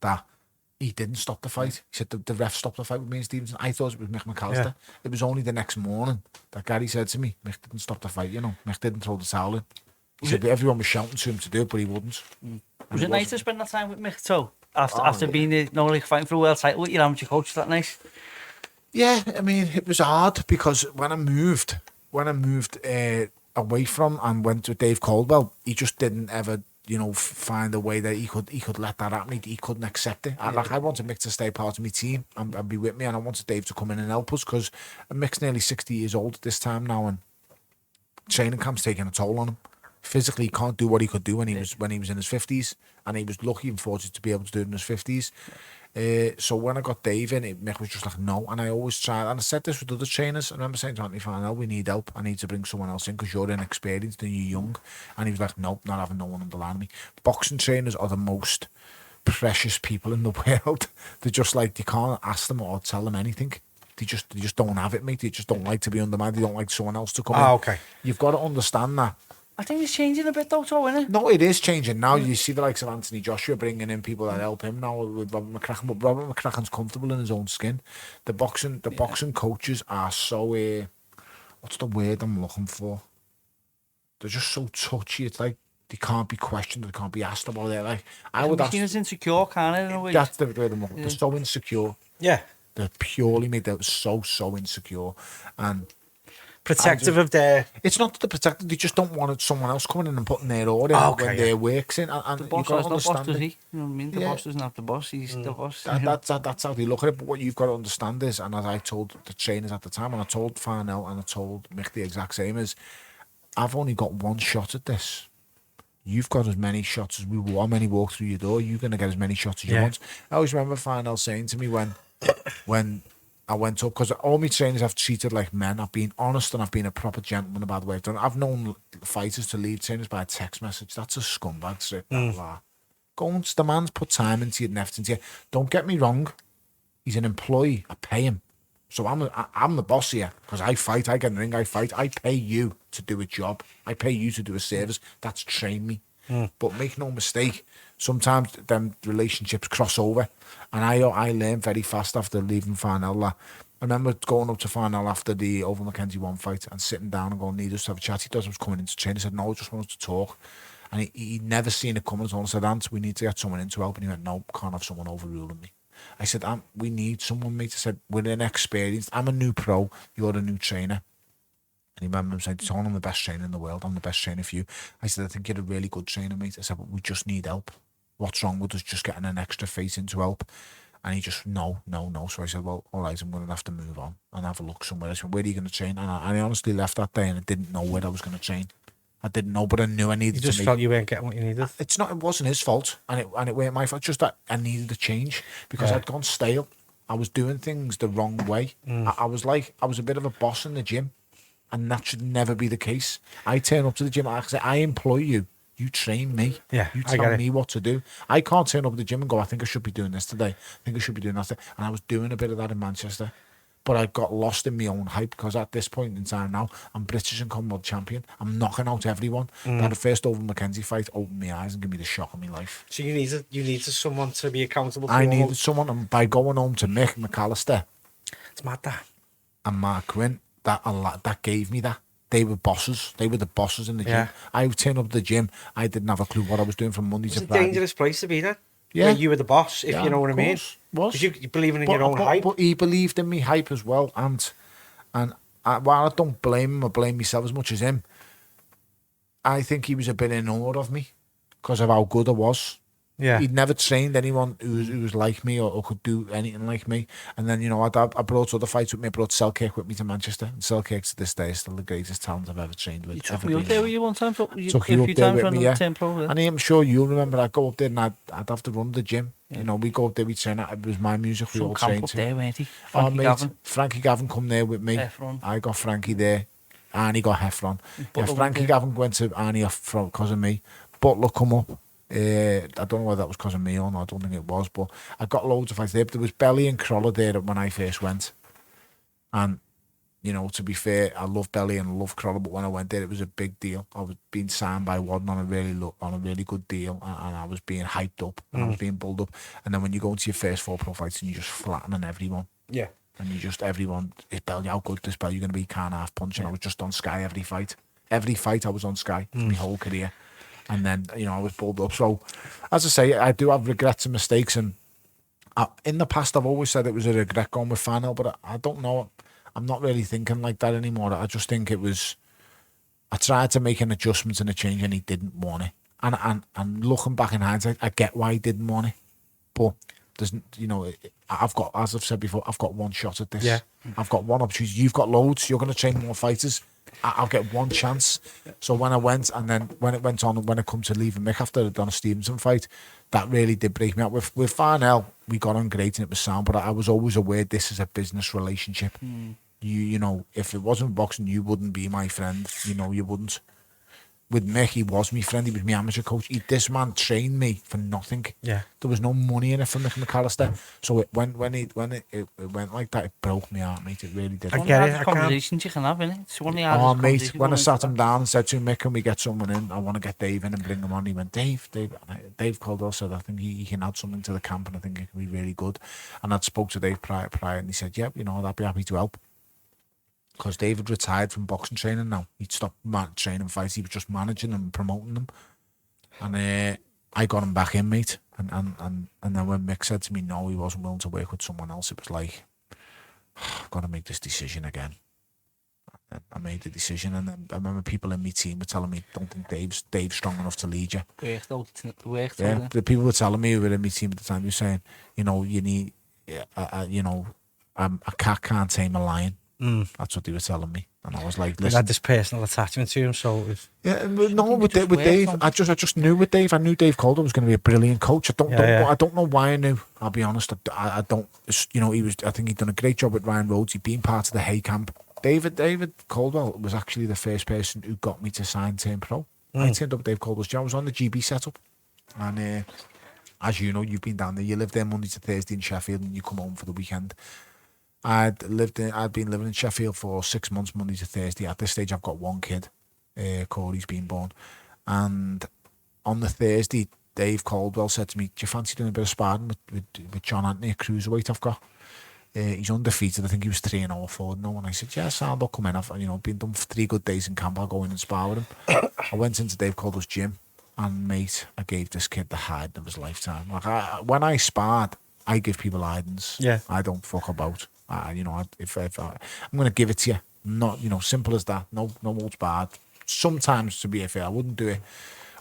that He didn't stop the fight. He said the ref stopped the fight with me and Stevenson. I thought it was Mick McAllister. It was only the next morning that Gary said to me, Mick didn't stop the fight, you know. Mick didn't throw the towel in. He said everyone was shouting to him to do it, but he wouldn't. Was it nice to spend that time with Mick too? After being, like fighting for a world title with your amateur coach, was that nice? Yeah, I mean, it was hard because when I moved away from and went to Dave Caldwell, he just didn't ever, you know, find a way that he could let that happen. He couldn't accept it. I wanted Mick to stay part of my team and be with me, and I wanted Dave to come in and help us because Mick's nearly 60 years old at this time now, and training camp's taking a toll on him. Physically, he can't do what he could do when he was in his 50s, and he was lucky and fortunate to be able to do it in his 50s. So when I got Dave in, Mick was just like, no. And I always tried, and I said this with other trainers. I remember saying to Anthony Farnell, we need help. I need to bring someone else in because you're inexperienced and you're young. And he was like, nope, not having no one underlying me. Boxing trainers are the most precious people in the world. They're just like, you can't ask them or tell them anything. They just don't have it, mate. They just don't like to be undermined. They don't like someone else to come in. Okay. You've got to understand that. I think it's changing a bit though, isn't it? No, it is changing now. You see the likes of Anthony Joshua bringing in people that help him now with Robert McCracken, but Robert McCracken's comfortable in his own skin. The boxing coaches are so what's the word I'm looking for? They're just so touchy. It's like they can't be questioned, they can't be asked about it. Like I would ask. It's insecure, can't it? In a way? That's the word I'm looking for. They're so insecure. Yeah. They're purely made. They're so insecure and. Protective of their... It's not that they're protective, they just don't want someone else coming in and putting their order in when their work's in. And the boss has no boss, does he? You know what I mean? The boss doesn't have the boss, he's the boss. That's how they look at it, but what you've got to understand is, and as I told the trainers at the time, and I told Farnell and I told Mick the exact same, is I've only got one shot at this. You've got as many shots as how many walk through your door, you're going to get as many shots as you want. I always remember Farnell saying to me when I went up, because all my trainers I've treated like men. I've been honest and I've been a proper gentleman about the way I've done it. I've known fighters to leave trainers by a text message. That's a scumbag shit. Go on, the man's put time into it and everything to you. Don't get me wrong. He's an employee. I pay him. So I'm the boss here because I fight. I get in the ring. I fight. I pay you to do a job. I pay you to do a service. That's train me. But make no mistake, sometimes them relationships cross over, and I learned very fast after leaving Farnell. I remember going up to Farnell after the Over Mackenzie 1 fight and sitting down and going, need us to have a chat. He thought I was coming in to train. He said, no, I just want us to talk. And he'd never seen it coming at all. I said, Ant, we need to get someone in to help. And he went, no, can't have someone overruling me. I said, we need someone, mate. I said, we're inexperienced. I'm a new pro. You're a new trainer. And he remember him saying, Tony, I'm the best trainer in the world. I'm the best trainer for you. I said, I think you're a really good trainer, mate. I said, but we just need help. What's wrong with us just getting an extra face in to help? And he just, no. So I said, well, all right, I'm going to have to move on and have a look somewhere else. Where are you going to train? And I honestly left that day and I didn't know where I was going to train. I didn't know, but I knew I needed to. You just felt you weren't getting what you needed? It wasn't his fault, and it weren't my fault. Just that I needed a change because I'd gone stale. I was doing things the wrong way. I was a bit of a boss in the gym, and that should never be the case. I turn up to the gym, I say, I employ you. You train me. Yeah, you tell me what to do. I can't turn up at the gym and go, I think I should be doing this today. I think I should be doing that today. And I was doing a bit of that in Manchester. But I got lost in my own hype because at this point in time now, I'm British and Commonwealth champion. I'm knocking out everyone. That the first Over Mackenzie fight opened my eyes and gave me the next of my life. So you needed someone to be accountable for. I needed someone, and by going home to Mick McAllister, it's mad that, and Mark Quinn, that gave me that. They were bosses. They were the bosses in the gym. I turned up to the gym. I didn't have a clue what I was doing from Monday to Friday. It's a dangerous place to be then. Yeah. Where you were the boss, if you know what I mean. Because you believing in your own hype. But he believed in me hype as well. And while I don't blame him or blame myself as much as him, I think he was a bit in awe of me because of how good I was. Yeah. He'd never trained anyone who was like me or could do anything like me. And then, I brought other fights with me. I brought Selkirk with me to Manchester. And Selkirk to this day is still the greatest talent I've ever trained with. You took me up there with you one time. Took you up there with me, yeah. And I'm sure you'll remember I'd go up there and I'd have to run the gym. Yeah. We go up there, we train. It was my music. We all trained up there, weren't he? Frankie Gavin come there with me. Heffron. I got Frankie there. Arnie got Heffron. Frankie Gavin went to Arnie off because of me. Butler come up. I don't know whether that was because of me or not. I don't think it was, but I got loads of fights there. But there was Bellew and Crawler there when I first went, and you know, to be fair, I love Bellew and I love Crawler, but when I went there, it was a big deal. I was being signed by Wadden on a really good deal, and I was being hyped up, and I was being bulled up. And then when you go into your first 4 pro fights and you're just flattening everyone. Yeah. And everyone, is Bellew, how good this Bellew? You're going to be can't half punch. And I was just on Sky every fight. Every fight I was on Sky my whole career. And then, you know, I was bulled up. So, as I say, I do have regrets and mistakes. And in the past, I've always said it was a regret going with Fanel, but I don't know. I'm not really thinking like that anymore. I just think it was, I tried to make an adjustment and a change and he didn't want it. And looking back in hindsight, I get why he didn't want it. But there's, you know, I've got, as I've said before, I've got one shot at this. Yeah. I've got one opportunity. You've got loads. You're going to train more fighters. I'll get one chance. So when I went, and then when it went on, when it come to leaving Mick after I'd done a Stevenson fight, that really did break me up. With Farnell, we got on great and it was sound, but I was always aware this is a business relationship. You know, if it wasn't boxing, you wouldn't be my friend. You know, you wouldn't. With Mick, he was my friend. He was my amateur coach. This man trained me for nothing. Yeah. There was no money in it for Mick McAllister. So when it went like that, it broke me heart, mate. It really did. I get it. Conversations you can have, innit? It's one of the hardest mate, when I sat him down and said to him, Mick, can we get someone in? I want to get Dave in and bring him on. He went, Dave Caldwell said, I think he can add something to the camp and I think it can be really good. And I'd spoke to Dave prior and he said, yeah, you know, I'd be happy to help. Because David retired from boxing training now. He'd stopped training fights. He was just managing them and promoting them. And I got him back in, mate. And then when Mick said to me, no, he wasn't willing to work with someone else, it was like, I've got to make this decision again. And I made the decision. And then I remember people in my team were telling me, don't think Dave's strong enough to lead you. The people were telling me who were in my team at the time, they were saying, you know, you need, you know, a cat can't tame a lion. That's what they were telling me, and I was like, "Listen." I had this personal attachment to him, so with Dave, I just knew with Dave. I knew Dave Calder was going to be a brilliant coach. I don't know why I knew. I'll be honest. I don't. You know, I think he'd done a great job with Ryan Rhodes. He'd been part of the Hay camp. David Caldwell was actually the first person who got me to sign Turn Pro. I turned up Dave Caldwell's job. I was on the GB setup, and as you know, you've been down there. You live there Monday to Thursday in Sheffield, and you come home for the weekend. I'd been living in Sheffield for 6 months, Monday to Thursday. At this stage, I've got one kid. Corey's been born. And on the Thursday, Dave Caldwell said to me, do you fancy doing a bit of sparring with John Anthony, a cruiserweight I've got? He's undefeated. I think he was 3-0, 4-0. And I said, yeah, sound, I'll come in. I've been done for 3 good days in camp. I'll go in and spar with him. I went into Dave Caldwell's gym, and mate, I gave this kid the hiding of his lifetime. Like when I sparred, I give people hidings. Yeah. I don't fuck about. You know, if I'm going to give it to you, not, you know, simple as that. No holds barred. Sometimes, to be fair, I wouldn't do it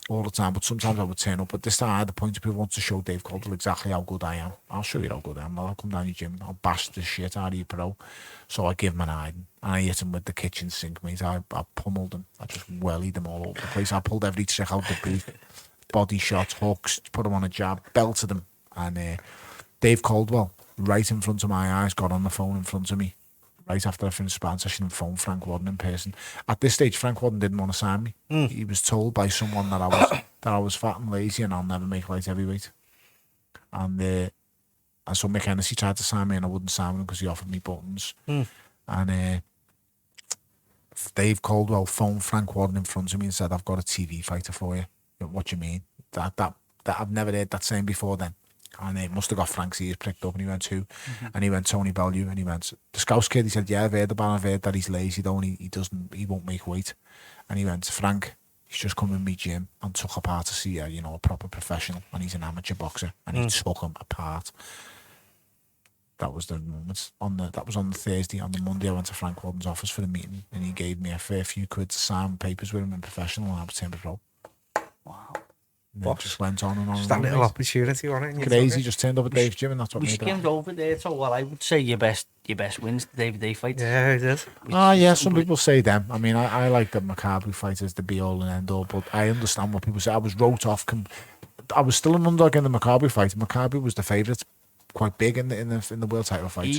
all the time, but sometimes I would turn up. But this time, I had the point of people want to show Dave Caldwell exactly how good I am. I'll show you how good I am. I'll come down your gym. I'll bash the shit out of you, pro. So I give him an hiding, and I hit him with the kitchen sink, mate. I pummeled him. I just wellied him all over the place. I pulled every trick out the boot. Body shots, hooks, put him on a jab, belted him, and Dave Caldwell, right in front of my eyes, got on the phone in front of me right after I finished the sparring session and phoned Frank Wadden in person. At this stage, Frank Wadden didn't want to sign me. He was told by someone that I was fat and lazy and I'll never make light heavyweight. And so Mick Hennessy tried to sign me and I wouldn't sign him because he offered me buttons. And Dave Caldwell phoned Frank Wadden in front of me and said, I've got a TV fighter for you. What do you mean? That I've never heard that saying before then. And it must have got Frank's ears pricked up, and he went, who? And he went, Tony Bellew, and he went, the Scouse kid. He said, yeah, I've heard that he's lazy though, and he won't make weight. And he went, Frank, he's just come in my gym and took apart to see a proper professional, and he's an amateur boxer, and he took him apart. That was the moment. That was on the Thursday. On the Monday, I went to Frank Wadden's office for a meeting, and he gave me a fair few quid to sign papers with him in professional, and I was turned pro. Wow. It just went on and on. Just that little opportunity, wasn't it? Crazy, just turned up at Dave's gym and that's what we made skimmed over there. So, well, I would say your best wins, the David Day fight. Yeah, it is. Yeah, some people say them. I mean, I like the Maccabi fight as the be all and end all, but I understand what people say. I was wrote off. I was still an underdog in the Maccabi fight. Maccabi was the favourite, quite big in the world title fight.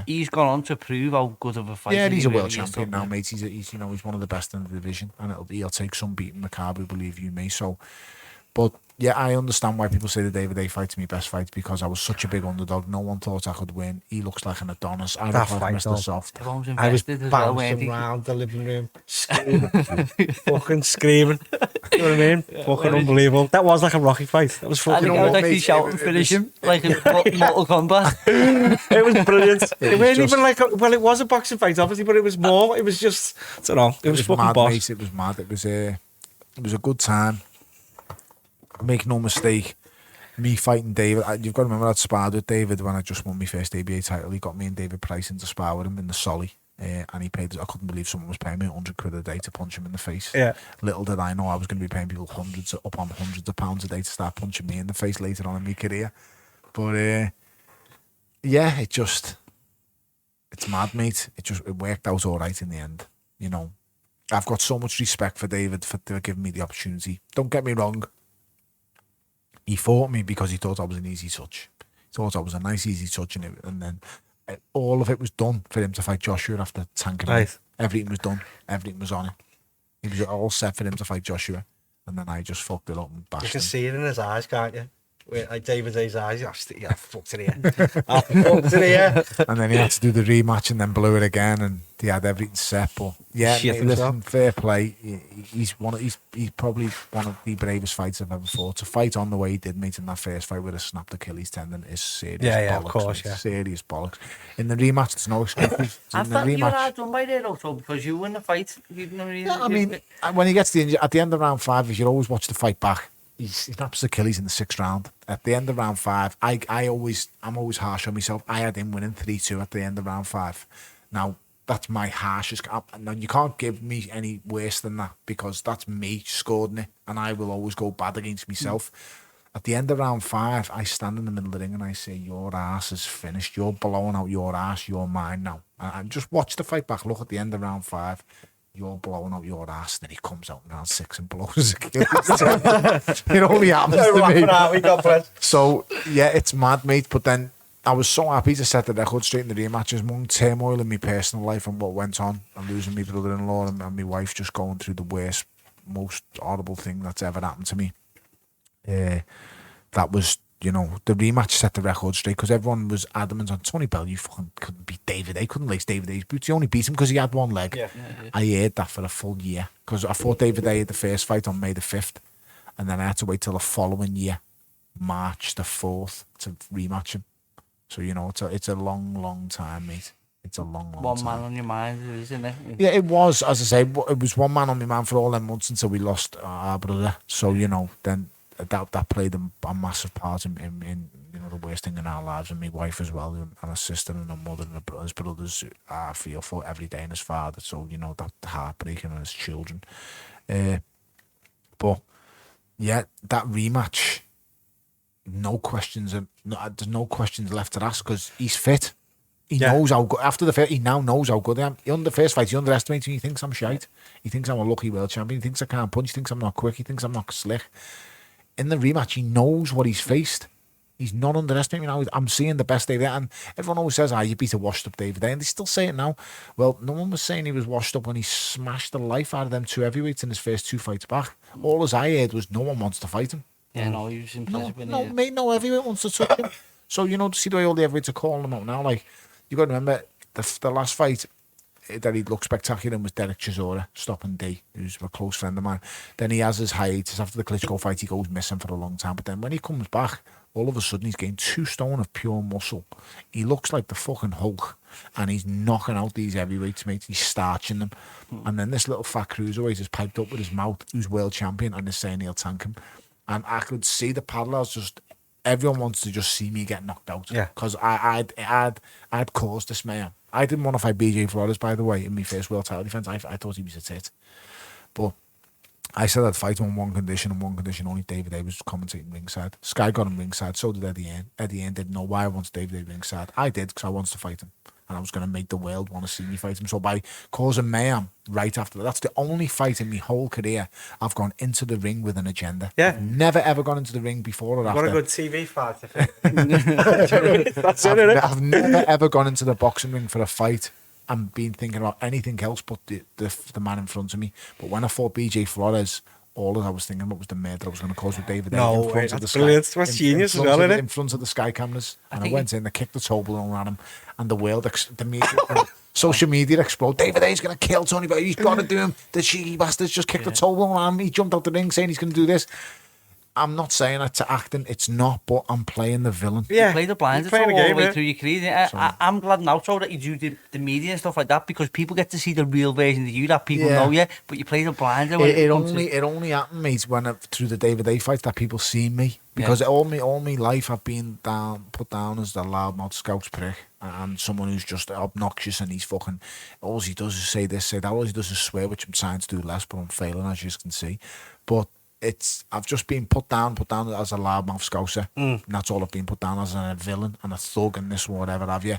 He's gone on to prove how good of a fighter. Yeah, he's a world champion now, mate. He's one of the best in the division, and he'll take some beating Maccabi, believe you me. So. But yeah, I understand why people say the David A fight's my best fight, because I was such a big underdog. No one thought I could win. He looks like an Adonis. I look like Mr. Soft. I was bouncing around the living room, screaming, fucking screaming. You know what I mean? Fucking unbelievable. That was like a Rocky fight. That was fucking. I was actually shouting, finish him like in Mortal Kombat. It was brilliant. It wasn't even like it was a boxing fight, obviously, but it was more. It was just, I don't know. It was fucking mad, boss. mate. It was mad. It was a good time. Make no mistake, me fighting David. You've got to remember I'd sparred with David when I just won my first ABA title. He got me and David Price into spar with him in the Solly, and he paid. I couldn't believe someone was paying me £100 a day to punch him in the face. Yeah. Little did I know I was going to be paying people hundreds of pounds a day to start punching me in the face later on in my career. But yeah, it's mad, mate. It worked out all right in the end. You know, I've got so much respect for David for giving me the opportunity. Don't get me wrong. He fought me because he thought I was an easy touch. He thought I was a nice, easy touch, and then all of it was done for him to fight Joshua after tanking him. Everything was done. Everything was on it. It was all set for him to fight Joshua, and then I just fucked it up and bashed him. You can see it in his eyes, can't you? Like David A's eyes, I fucked it here. I fucked it here. And then he had to do the rematch and then blew it again, and he had everything set. But yeah, mate, listen, fair play. He's probably one of the bravest fights I've ever fought. To fight on the way he did, mate, in that first fight with a snapped Achilles tendon is serious. Yeah, bollocks, of course, yeah. Serious bollocks. In the rematch, there's no excuses. I thought you were hard done by there also, because you win the fight. Yeah, I mean, when he gets the injury at the end of round 5, you should always watch the fight back. He snaps his Achilles in the 6th round. At the end of round 5, I'm always harsh on myself. I had him winning 3-2 at the end of round 5. Now, that's my harshest. Now, you can't give me any worse than that, because that's me scoring it, and I will always go bad against myself. At the end of round 5, I stand in the middle of the ring and I say, your ass is finished. You're blowing out your ass. You're mine now. And just watch the fight back. Look at the end of round 5. You're blowing out your ass. Then he comes out in round 6 and blows his Achilles. It only happens to me. So, yeah, it's mad, mate. But then I was so happy to set the record straight in the rematches. Among turmoil in my personal life and what went on, and losing my brother-in-law and my wife just going through the worst, most horrible thing that's ever happened to me. That was, you know, the rematch set the record straight, because everyone was adamant on Tony Bellew fucking couldn't beat David A. Couldn't lace David A's boots. He only beat him because he had one leg. Yeah. I heard that for a full year, because I fought David A at the first fight on May the 5th, and then I had to wait till the following year, March the 4th, to rematch him. So, you know, it's a long, long time, mate. It's a long time. One man on your mind, isn't it? Yeah, it was. As I say, it was one man on my mind for all them months until we lost our brother. So, you know, then that played a massive part in you know, the worst thing in our lives, and my wife as well, and her sister and her mother and his brothers. I feel for every day, and his father. So, you know, that heartbreaking, and his children. But yeah, that rematch, no questions. There's no questions left to ask, because he's fit. He knows how good. After the fight, he now knows how good I am. On the first fight, he underestimates me. He thinks I'm shite. He thinks I'm a lucky world champion. He thinks I can't punch. He thinks I'm not quick. He thinks I'm not slick. In the rematch, he knows what he's faced. He's not underestimating me now. I'm seeing the best David A. And everyone always says, you beat a washed-up David A. And they still say it now. Well, no one was saying he was washed up when he smashed the life out of them 2 heavyweights in his first 2 fights back. All as I heard was no one wants to fight him. Yeah, no, he was impressive. No heavyweight wants to touch him. So, you know, to see the way all the heavyweights are calling him out now, like, you got to remember, the last fight that he looked spectacular in was Derek Chisora, stopping D, who's a close friend of mine. Then he has his hiatus. After the Klitschko fight, he goes missing for a long time. But then when he comes back, all of a sudden he's gained 2 stone of pure muscle. He looks like the fucking Hulk, and he's knocking out these heavyweights, mate. He's starching them. And then this little fat cruiserweight is piped up with his mouth, who's world champion, and is saying he'll tank him. And I could see the parallels. Just everyone wants to just see me get knocked out. Yeah. Because I'd caused this man. I didn't want to fight BJ Flores, by the way, in my first world title defense. I thought he was a tit. But I said I'd fight him on one condition, and one condition only. David A was commentating ringside. Sky got him ringside, so did Eddie Hearn. Eddie Hearn didn't know why I wanted David A ringside. I did, because I wanted to fight him. And I was going to make the world want to see me fight him. So by causing mayhem right after that's the only fight in my whole career I've gone into the ring with an agenda. Yeah. I've never ever gone into the ring before or after. What a good TV fight. That's it, isn't it? I've never ever gone into the boxing ring for a fight and been thinking about anything else but the man in front of me. But when I fought BJ Flores, all I was thinking about was the murder I was going to cause with David. No, that's brilliant. That's genius as well, isn't it? In front of the Sky cameras. And I went in, I kicked the Toblerone at him, and the world, the media, social media exploded. David A's going to kill Tony, but he's got to do him. The cheeky bastards just kicked the Toblerone at him. He jumped out the ring saying he's going to do this. I'm not saying it to acting, it's not, but I'm playing the villain. Yeah, you play the blinds all the way through your career. I'm glad now so that you do the media and stuff like that, because people get to see the real version of you that people know you, but you play the blinds. It only happened, mate, through the David A fight that people see me, because all my life I've been put down as the loudmouth Scouse prick and someone who's just obnoxious, and he's fucking, all he does is say this, say that, all he does is swear, which I'm trying to do less, but I'm failing, as you can see. But I've just been put down as a loudmouth Scouser. And that's all I've been put down as, a villain and a thug and this, whatever have you.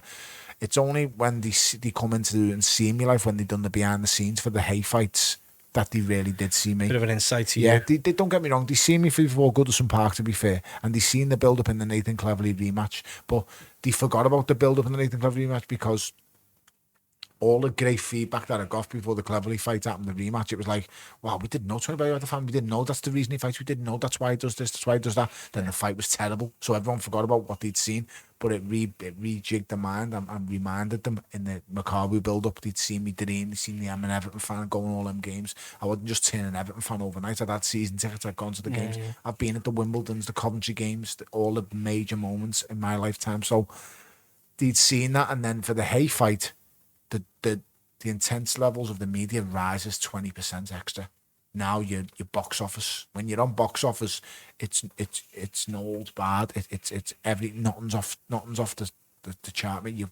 It's only when they come into and see me, like when they done the behind the scenes for the hay fights, that they really did see me. Bit of an insight to you. They don't get me wrong, they see me before Goodison Park, to be fair, and they seen the build up in the Nathan Cleverly rematch, but they forgot about the build up in the Nathan Cleverly rematch, because all the great feedback that I got before the Cleverly fight happened, the rematch, it was like, wow, we didn't know Tony Bellew had the fan, we didn't know that's the reason he fights, we didn't know that's why he does this, that's why he does that. Then the fight was terrible, so everyone forgot about what they'd seen, but it rejigged the mind and reminded them in the Maccabi build-up, they'd seen me dream, they'd seen me, I'm an Everton fan going all them games. I wasn't just turning an Everton fan overnight, I'd had season tickets, I'd gone to the games, I've been at the Wimbledons, the Coventry games, all the major moments in my lifetime, so they'd seen that. And then for the hay fight, the intense levels of the media rises 20% extra. Now your box office, when you're on box office, it's no holds barred. It's every nothing's off the chart, mate. You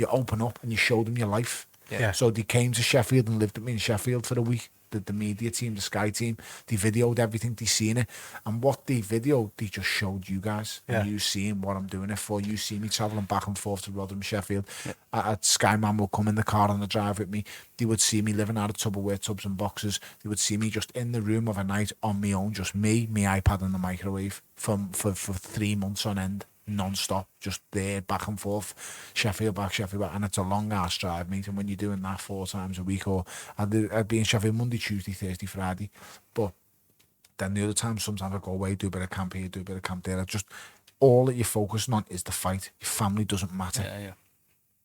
open up and you show them your life. Yeah. So they came to Sheffield and lived with me in Sheffield for a week. The media team, the Sky team, they videoed everything, they seen it, and what they videoed, they just showed you guys, and you seeing what I'm doing it for. You see me travelling back and forth to Rotherham, Sheffield. At Skyman would come in the car on the drive with me. They would see me living out of Tupperware tubs and boxes. They would see me just in the room of a night on my own, just me, my iPad and the microwave for 3 months on end. Non-stop, just there, back and forth, Sheffield back, and it's a long ass drive, mate. And when you're doing that 4 times a week, or I'd be in Sheffield Monday, Tuesday, Thursday, Friday, but then the other times, sometimes I go away, do a bit of camp here, do a bit of camp there. All that you're focusing on is the fight. Your family doesn't matter.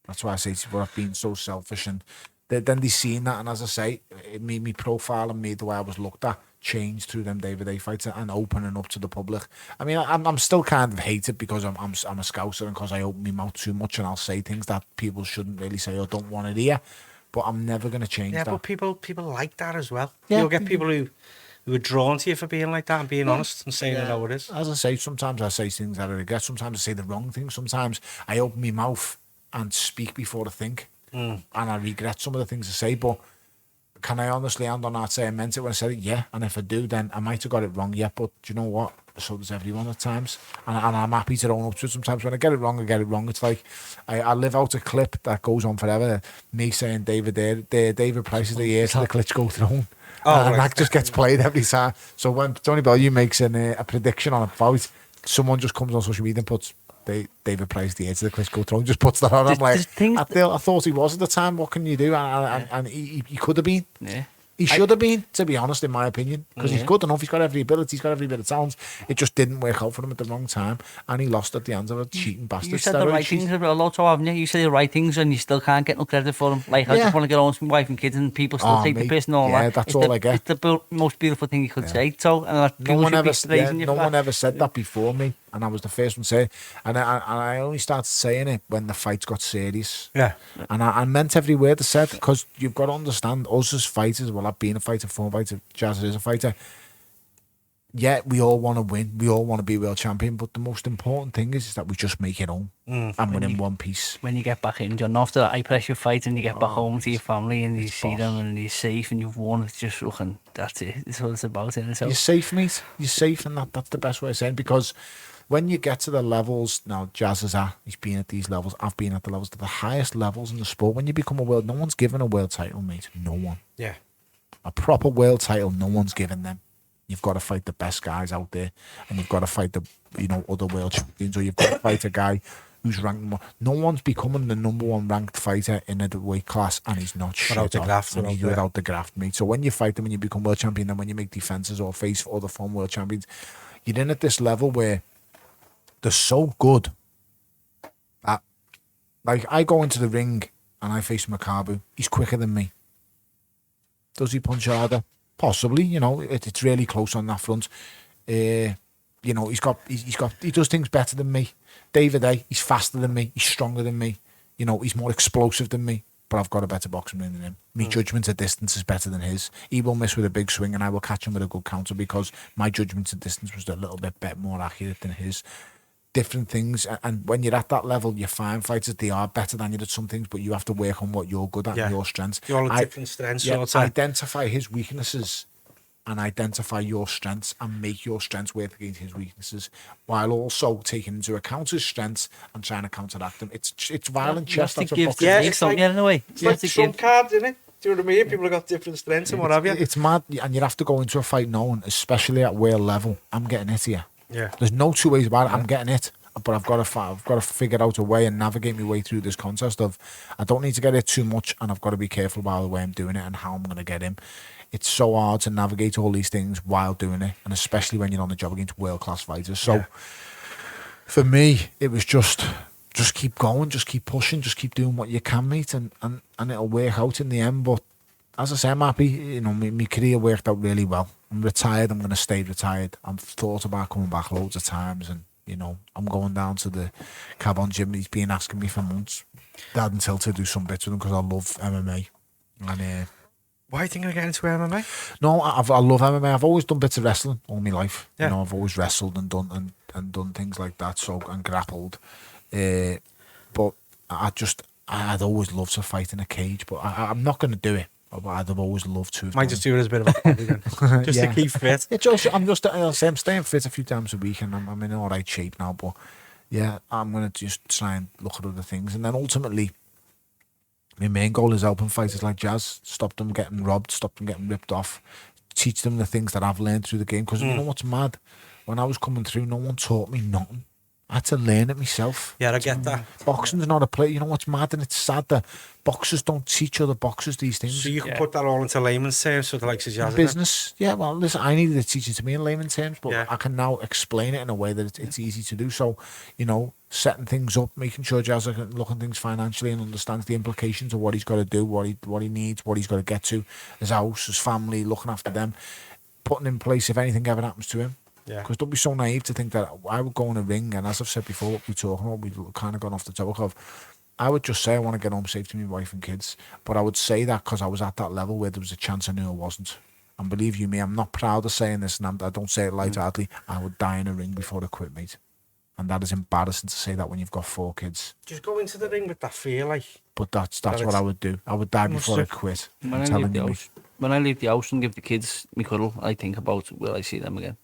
That's why I say to you, I've been so selfish, and then they seen that, and as I say, it made me profile and made the way I was looked at changed through them David A fights and opening up to the public. I mean, I'm still kind of hated because I'm a Scouser, and because I open my mouth too much and I'll say things that people shouldn't really say or don't want to hear. But I'm never going to change that. Yeah, but people like that as well. Yeah. You'll get people who are drawn to you for being like that and being honest and saying it how it is. As I say, sometimes I say things that I regret. Sometimes I say the wrong thing. Sometimes I open my mouth and speak before I think. And I regret some of the things I say, but can I honestly hand on that, say I meant it when I said it? Yeah. And if I do, then I might have got it wrong, but do you know what? So does everyone at times. And I'm happy to own up to it. Sometimes when I get it wrong, I get it wrong. It's like I live out a clip that goes on forever. Me saying David Price is the heir to the Klitschko throne. And that just gets played every time. So when Tony Bellew makes a prediction on a fight, someone just comes on social media and puts David Price, the heir to the Klitschko throne, just puts that on. I'm like, I thought he was at the time. What can you do? And he could have been. Yeah. He should have been, to be honest, in my opinion, because he's good enough. He's got every ability. He's got every bit of talent. It just didn't work out for him at the wrong time, and he lost at the hands of a cheating bastard. You said the right things a lot, haven't you? You said the right things, and you still can't get no credit for them. Like, I just want to get on with my wife and kids, and people still take the piss and all that. Yeah, that's all I get. It's the most beautiful thing you could say. So, and no one ever said that before me, and I was the first one to say it. And I only started saying it when the fights got serious. Yeah. And I meant every word I said, because you've got to understand, us as fighters, well, I've been a fighter, former fighter, Jazz is a fighter. Yeah, we all want to win. We all want to be world champion. But the most important thing is that we just make it home and win in one piece. When you get back in, John, after that high pressure fight and you get back home to your family and you see them and you're safe and you've won, it's just looking, that's it. It's what it's about. Isn't it? So, you're safe, mate. You're safe, and that's the best way of saying it, because when you get to the levels, now Jazz is at, he's been at these levels, I've been at the levels, to the highest levels in the sport. When you become a world, no one's given a world title, mate. No one. Yeah. A proper world title, no one's given them. You've got to fight the best guys out there, and you've got to fight the, other world champions, or you've got to fight a guy who's ranked more. No one's becoming the #1 ranked fighter in a weight class, and he's not shit Without the graft, and he's without the graft, mate. So when you fight them, when you become world champion, then when you make defenses or face other former world champions, you're in at this level where they're so good that, like, I go into the ring and I face Makabu. He's quicker than me. Does he punch harder? Possibly. You know, it's really close on that front. You know, he does things better than me. David A, he's faster than me. He's stronger than me. You know, he's more explosive than me. But I've got a better boxing ring than him. My judgment at distance is better than his. He will miss with a big swing, and I will catch him with a good counter because my judgment at distance was a little bit more accurate than his. Different things, and when you're at that level, you find fighters, they are better than you at some things, but you have to work on what you're good at and your strengths. You're all different strengths. Yeah, identify his weaknesses and identify your strengths and make your strengths work against his weaknesses, while also taking into account his strengths and trying to counteract them. It's violent chess. That's what boxing is, in a way. It's like trump cards, isn't it? Do you know what I mean? People have got different strengths and what have you. It's mad, and you have to go into a fight knowing, especially at world level, I'm getting it here. Yeah. There's no two ways about it. I'm getting it, but I've got to figure out a way and navigate my way through this contest of I don't need to get it too much, and I've got to be careful about the way I'm doing it and how I'm going to get him. It's so hard to navigate all these things while doing it, and especially when you're on the job against world-class fighters. So for me, it was just keep going, just keep pushing, just keep doing what you can, mate, and it'll work out in the end. But as I say, I'm happy. You know, my career worked out really well. I'm retired. I'm going to stay retired. I've thought about coming back loads of times, and you know, I'm going down to the Cabon gym. He's been asking me for months, Dad and Till, to do some bits with him because I love MMA. And why do you think I get into MMA? no, I love MMA. I've always done bits of wrestling all my life. Yeah. You know, I've always wrestled and done things like that. So and grappled, but I'd always loved to fight in a cage. But I'm not going to do it. But I'd have always loved to. Might just do it as a bit of a hobby then, just to keep fit. I'm staying fit a few times a week, and I'm in all right shape now. But yeah, I'm going to just try and look at other things, and then ultimately, my main goal is helping fighters like Jazz, stop them getting robbed, stop them getting ripped off, teach them the things that I've learned through the game. Because you know what's mad? When I was coming through, no one taught me nothing. I had to learn it myself. Yeah, I get that. Boxing's not a play. You know what's mad? And it's sad that boxers don't teach other boxers these things. So you can put that all into layman's terms, sort of like Jazz. Business. Yeah, well, listen, I needed to teach it to me in layman's terms, but Yeah. I can now explain it in a way that it's easy to do. So, you know, setting things up, making sure Jazz can look at things financially and understands the implications of what he's got to do, what he needs, what he's got to get to, his house, his family, looking after them, putting in place if anything ever happens to him. Yeah. Because don't be so naive to think that I would go in a ring, and as I've said before, what we're talking about, we've kind of gone off the topic of, I would just say I want to get home safe to my wife and kids. But I would say that because I was at that level where there was a chance I knew I wasn't. And believe you me, I'm not proud of saying this, and I don't say it lightheartedly. I would die in a ring before I quit, mate. And that is embarrassing to say that when you've got 4 kids. Just go into the ring with that fear, like. But that's what I would do. I would die before I quit. When I leave the house and give the kids me cuddle, I think about, will I see them again?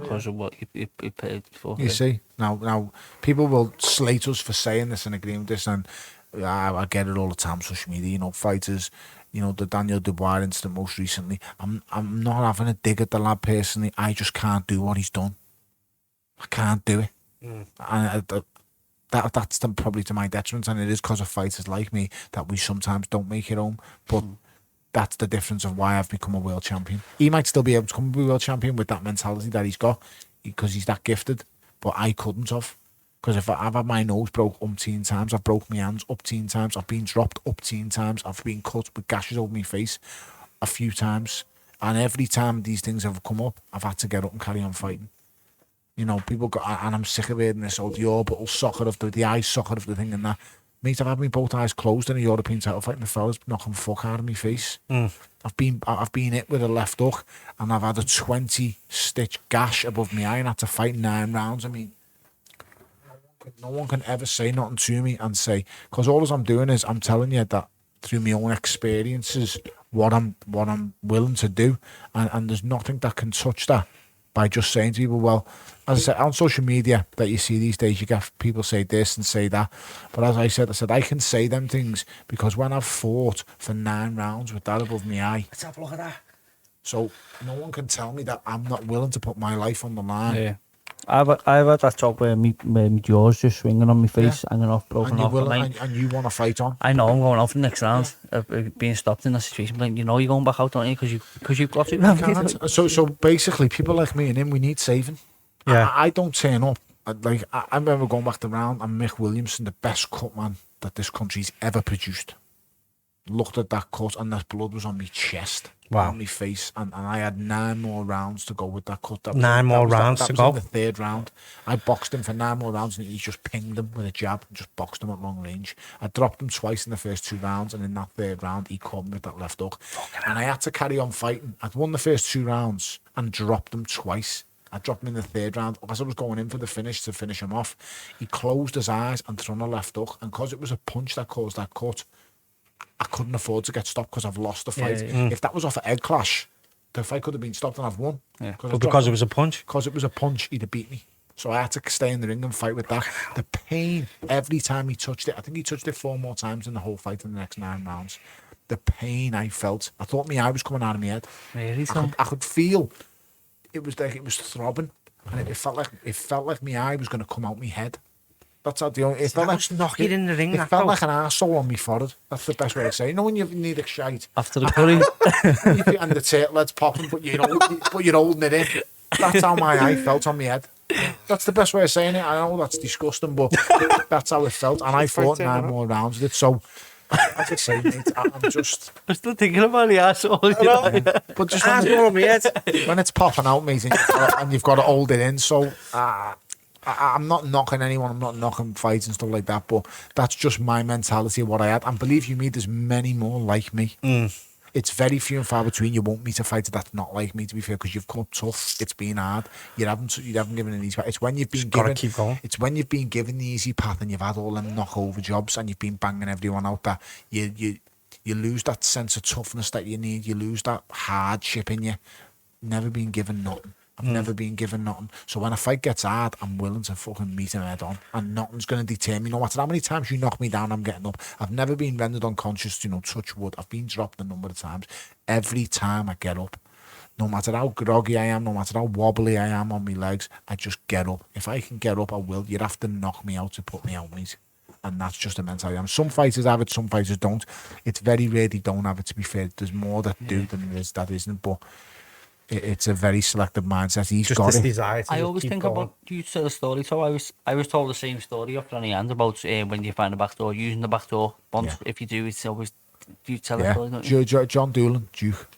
Because of what you paid for. You see, now people will slate us for saying this and agreeing with this, and I get it all the time. Social media, you know, fighters, you know, the Daniel Dubois incident most recently. I'm not having a dig at the lad personally. I just can't do what he's done. I can't do it, and that's probably to my detriment, and it is because of fighters like me that we sometimes don't make it home, but. That's the difference of why I've become a world champion. He might still be able to become a world champion with that mentality that he's got because he's that gifted, but I couldn't have. Because if I've had my nose broke umpteen times, I've broke my hands upteen times, I've been dropped upteen times, I've been cut with gashes over my face a few times, and every time these things have come up, I've had to get up and carry on fighting. You know, people got, and I'm sick of hearing this, the orbital soccer of the eye soccer of the thing and that. Mate, I've had me both eyes closed in a European title fight, and the fella's knocking fuck out of my face. I've been hit with a left hook, and I've had a 20-stitch gash above my eye, and had to fight 9 rounds. I mean, no one can ever say nothing to me and say, because all I'm doing is I'm telling you that through my own experiences, what I'm willing to do, and there's nothing that can touch that. By just saying to people, well, as I said, on social media that you see these days, you get people say this and say that. But as I said, I can say them things because when I've fought for 9 rounds with that above my eye. Let's have a look at that. So no one can tell me that I'm not willing to put my life on the line I've had that job where my jaw's just swinging on my face, hanging off, broken off. And you want to fight on? I know I'm going out for the next round. Being stopped in that situation, like, you know, you're going back out, don't you? Because you've got to. So basically, people like me and him, we need saving. Yeah. I don't turn up. I remember going back the round and Mick Williamson, the best cut man that this country's ever produced, looked at that cut and that blood was on my chest, on my face, and I had 9 more rounds to go with that cut. That was 9 more rounds to go. In the 3rd round. I boxed him for 9 more rounds and he just pinged him with a jab and just boxed him at long range. I dropped him twice in the first 2 rounds, and in that 3rd round he caught me with that left hook. And I had to carry on fighting. I'd won the first 2 rounds and dropped him twice. I dropped him in the 3rd round. As I was going in for the finish to finish him off, he closed his eyes and threw a left hook. And because it was a punch that caused that cut, I couldn't afford to get stopped because I've lost the fight. If that was off a head clash, the fight could have been stopped and I've won. But because it was a punch? Because it was a punch, he'd have beat me. So I had to stay in the ring and fight with that. The pain every time he touched it, I think he touched it 4 more times in the whole fight in the next 9 rounds. The pain I felt, I thought my eye was coming out of my head. Really? I could feel it was like it was throbbing, and it felt like my eye was going to come out my head. That's how the only. It felt like knock it in the ring. It felt like an arsehole on me forehead. That's the best way to say it. You know when you need a shite After the curry. and the turtlehead's popping, but you're holding it in. That's how my eye felt on my head. That's the best way of saying it. I know that's disgusting, but that's how it felt. And I fought 9 more rounds with it. So, as I say, mate, I'm still thinking about the arsehole. But just when it's popping out, mate, and you've got to hold it in. So, I'm not knocking anyone. I'm not knocking fights and stuff like that. But that's just my mentality of what I had. And believe you me, there's many more like me. It's very few and far between. You won't meet a fighter that's not like me, to be fair, because you've come up tough. It's been hard. You haven't given an easy path. It's when you've been given. Keep going. It's when you've been given the easy path and you've had all them knockover jobs and you've been banging everyone out that you lose that sense of toughness that you need. You lose that hardship in you. Never been given nothing. I've never been given nothing. So when a fight gets hard, I'm willing to fucking meet him head on. And nothing's going to deter me. No matter how many times you knock me down, I'm getting up. I've never been rendered unconscious, touch wood. I've been dropped a number of times. Every time I get up, no matter how groggy I am, no matter how wobbly I am on my legs, I just get up. If I can get up, I will. You'd have to knock me out to put me out, mate. And that's just the mentality. Some fighters have it, some fighters don't. It's very rare they don't have it, to be fair. There's more that do than there is that isn't. But it's a very selective mindset. He's just got it. I always think about, you tell a story. So I was told the same story off Johnny Hand about when you find the back door, using the back door. Once, if you do, it's always, you tell a story, don't you? John Doolan, Duke,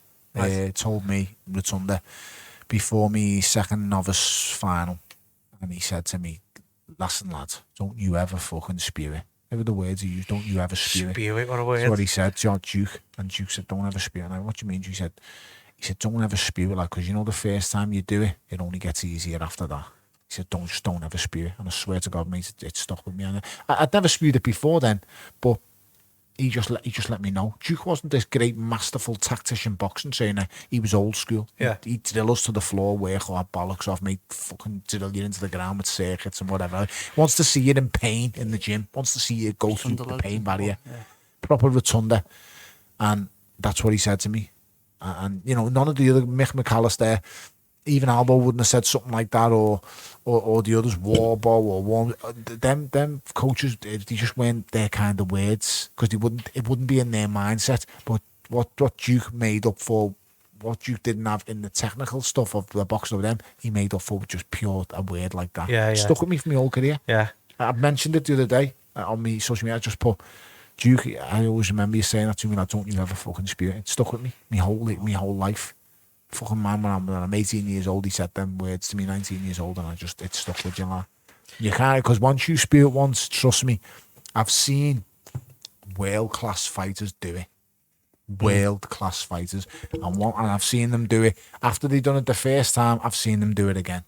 told me Rotunda before me second novice final, and he said to me, "Listen, lad, don't you ever fucking spew it." Ever the words he used, don't you ever spew it. Spew it, what a word. That's what he said, John Duke, and Duke said, "Don't ever spew it." And I, what do you mean? He said, don't ever spew it, like, because the first time you do it, it only gets easier after that. He said, don't ever spew it. And I swear to God, mate, it stuck with me. And I'd never spewed it before then, but he just let me know. Duke wasn't this great, masterful tactician boxing trainer. He was old school. Yeah. He'd drill us to the floor, work our bollocks off, mate, fucking drill you into the ground with circuits and whatever. Wants to see you in pain in the gym. Wants to see you go through the pain barrier. Yeah. Proper rotunda. And that's what he said to me. And none of the other, Mick McAllister, even Albo wouldn't have said something like that, or the others, Warbo or Warm. Them coaches, they just weren't their kind of words, because it wouldn't be in their mindset. But what Duke made up for, what Duke didn't have in the technical stuff of the boxing of them, he made up for with just pure a word like that. Yeah. Stuck with me for my whole career. Yeah. I mentioned it the other day on my social media. I just put, Duke, I always remember you saying that to me, like, don't you ever fucking spew it. It stuck with me, my whole life. Fucking man, when I'm 18 years old, he said them words to me, 19 years old, and it stuck with you, like. You can't, because once you spew it once, trust me, I've seen world-class fighters do it. World-class fighters. And I've seen them do it. After they've done it the first time, I've seen them do it again.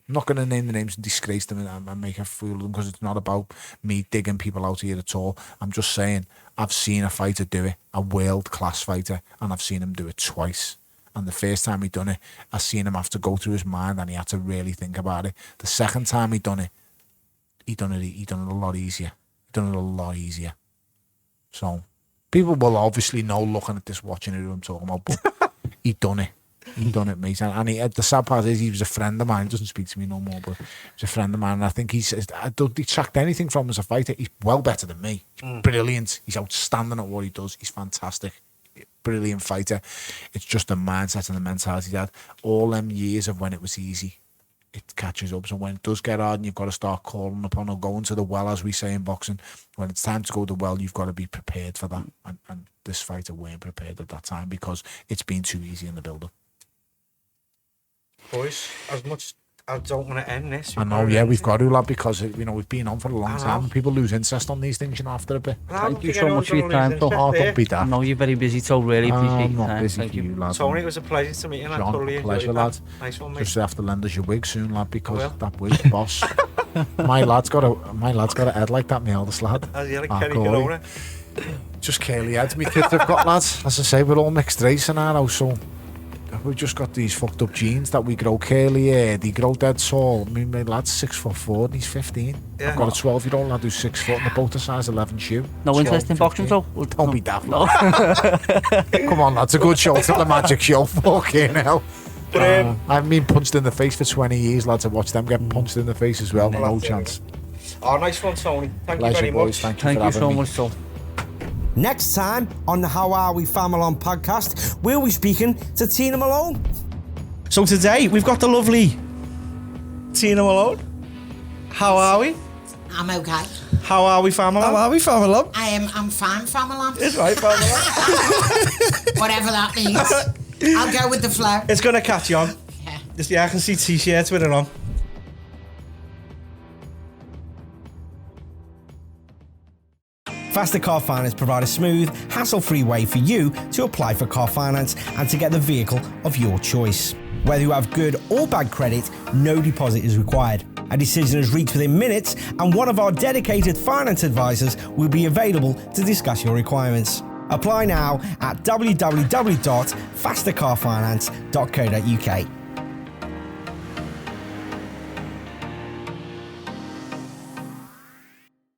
I'm not going to name the names and disgrace them and make a fool of them, because it's not about me digging people out here at all. I'm just saying, I've seen a fighter do it, a world-class fighter, and I've seen him do it twice. And the first time he done it, I seen him have to go through his mind and he had to really think about it. The second time he done it a lot easier. So, people will obviously know, looking at this, watching it, who I'm talking about, but he done it. He done it, mate. And the sad part is he was a friend of mine. He doesn't speak to me no more, but he's a friend of mine. And I think I don't detract anything from him as a fighter. He's well better than me. He's brilliant. He's outstanding at what he does. He's fantastic. Brilliant fighter. It's just the mindset and the mentality that all them years of when it was easy, it catches up. So when it does get hard and you've got to start calling upon or going to the well, as we say in boxing, when it's time to go to the well, you've got to be prepared for that. And this fighter weren't prepared at that time because it's been too easy in the build-up. Boys, as much I don't want to end this. I know, yeah, we've got to, lad, because we've been on for a long time. People lose interest on these things, after a bit. Thank you so much for your time, Phil. Oh, don't be that. I know you're very busy, so really appreciate your time. I'm not busy for you, lad. Tony, it was a pleasure to meet you. John, totally pleasure, lad. Nice one, mate. Just have to lend us your wig soon, lad, because that wig's boss. my lad's got a head like that, my eldest lad. Just curly heads my kids have got, lads. As I say, we're all mixed race and our house, so we've just got these fucked up genes that we grow curly hair, they grow dead tall. I mean, my lad's 6'4" and he's 15. Yeah. I've got a 12-year-old lad who's 6 foot and they're both a size 11 shoe. No interest in boxing, though? Don't be daft. No. Come on, lads, a good show to the magic show. Fucking hell. I've been punched in the face for 20 years, lads. I watched them get punched in the face as well. No chance. Oh, nice one, Tony. Thank you very much. Thank you so much, Phil. Next time on the How Are We Famalam podcast, we'll be speaking to Tina Malone. So today, we've got the lovely Tina Malone. How are we? I'm okay. How are we, Famalam? How are we, Famalam? I'm fine, Famalam. It's right, Famalam. Whatever that means. I'll go with the flow. It's going to catch on. Yeah, I can see t-shirts with it on. Faster Car Finance provide a smooth, hassle-free way for you to apply for car finance and to get the vehicle of your choice. Whether you have good or bad credit, no deposit is required. A decision is reached within minutes, and one of our dedicated finance advisors will be available to discuss your requirements. Apply now at www.fastercarfinance.co.uk.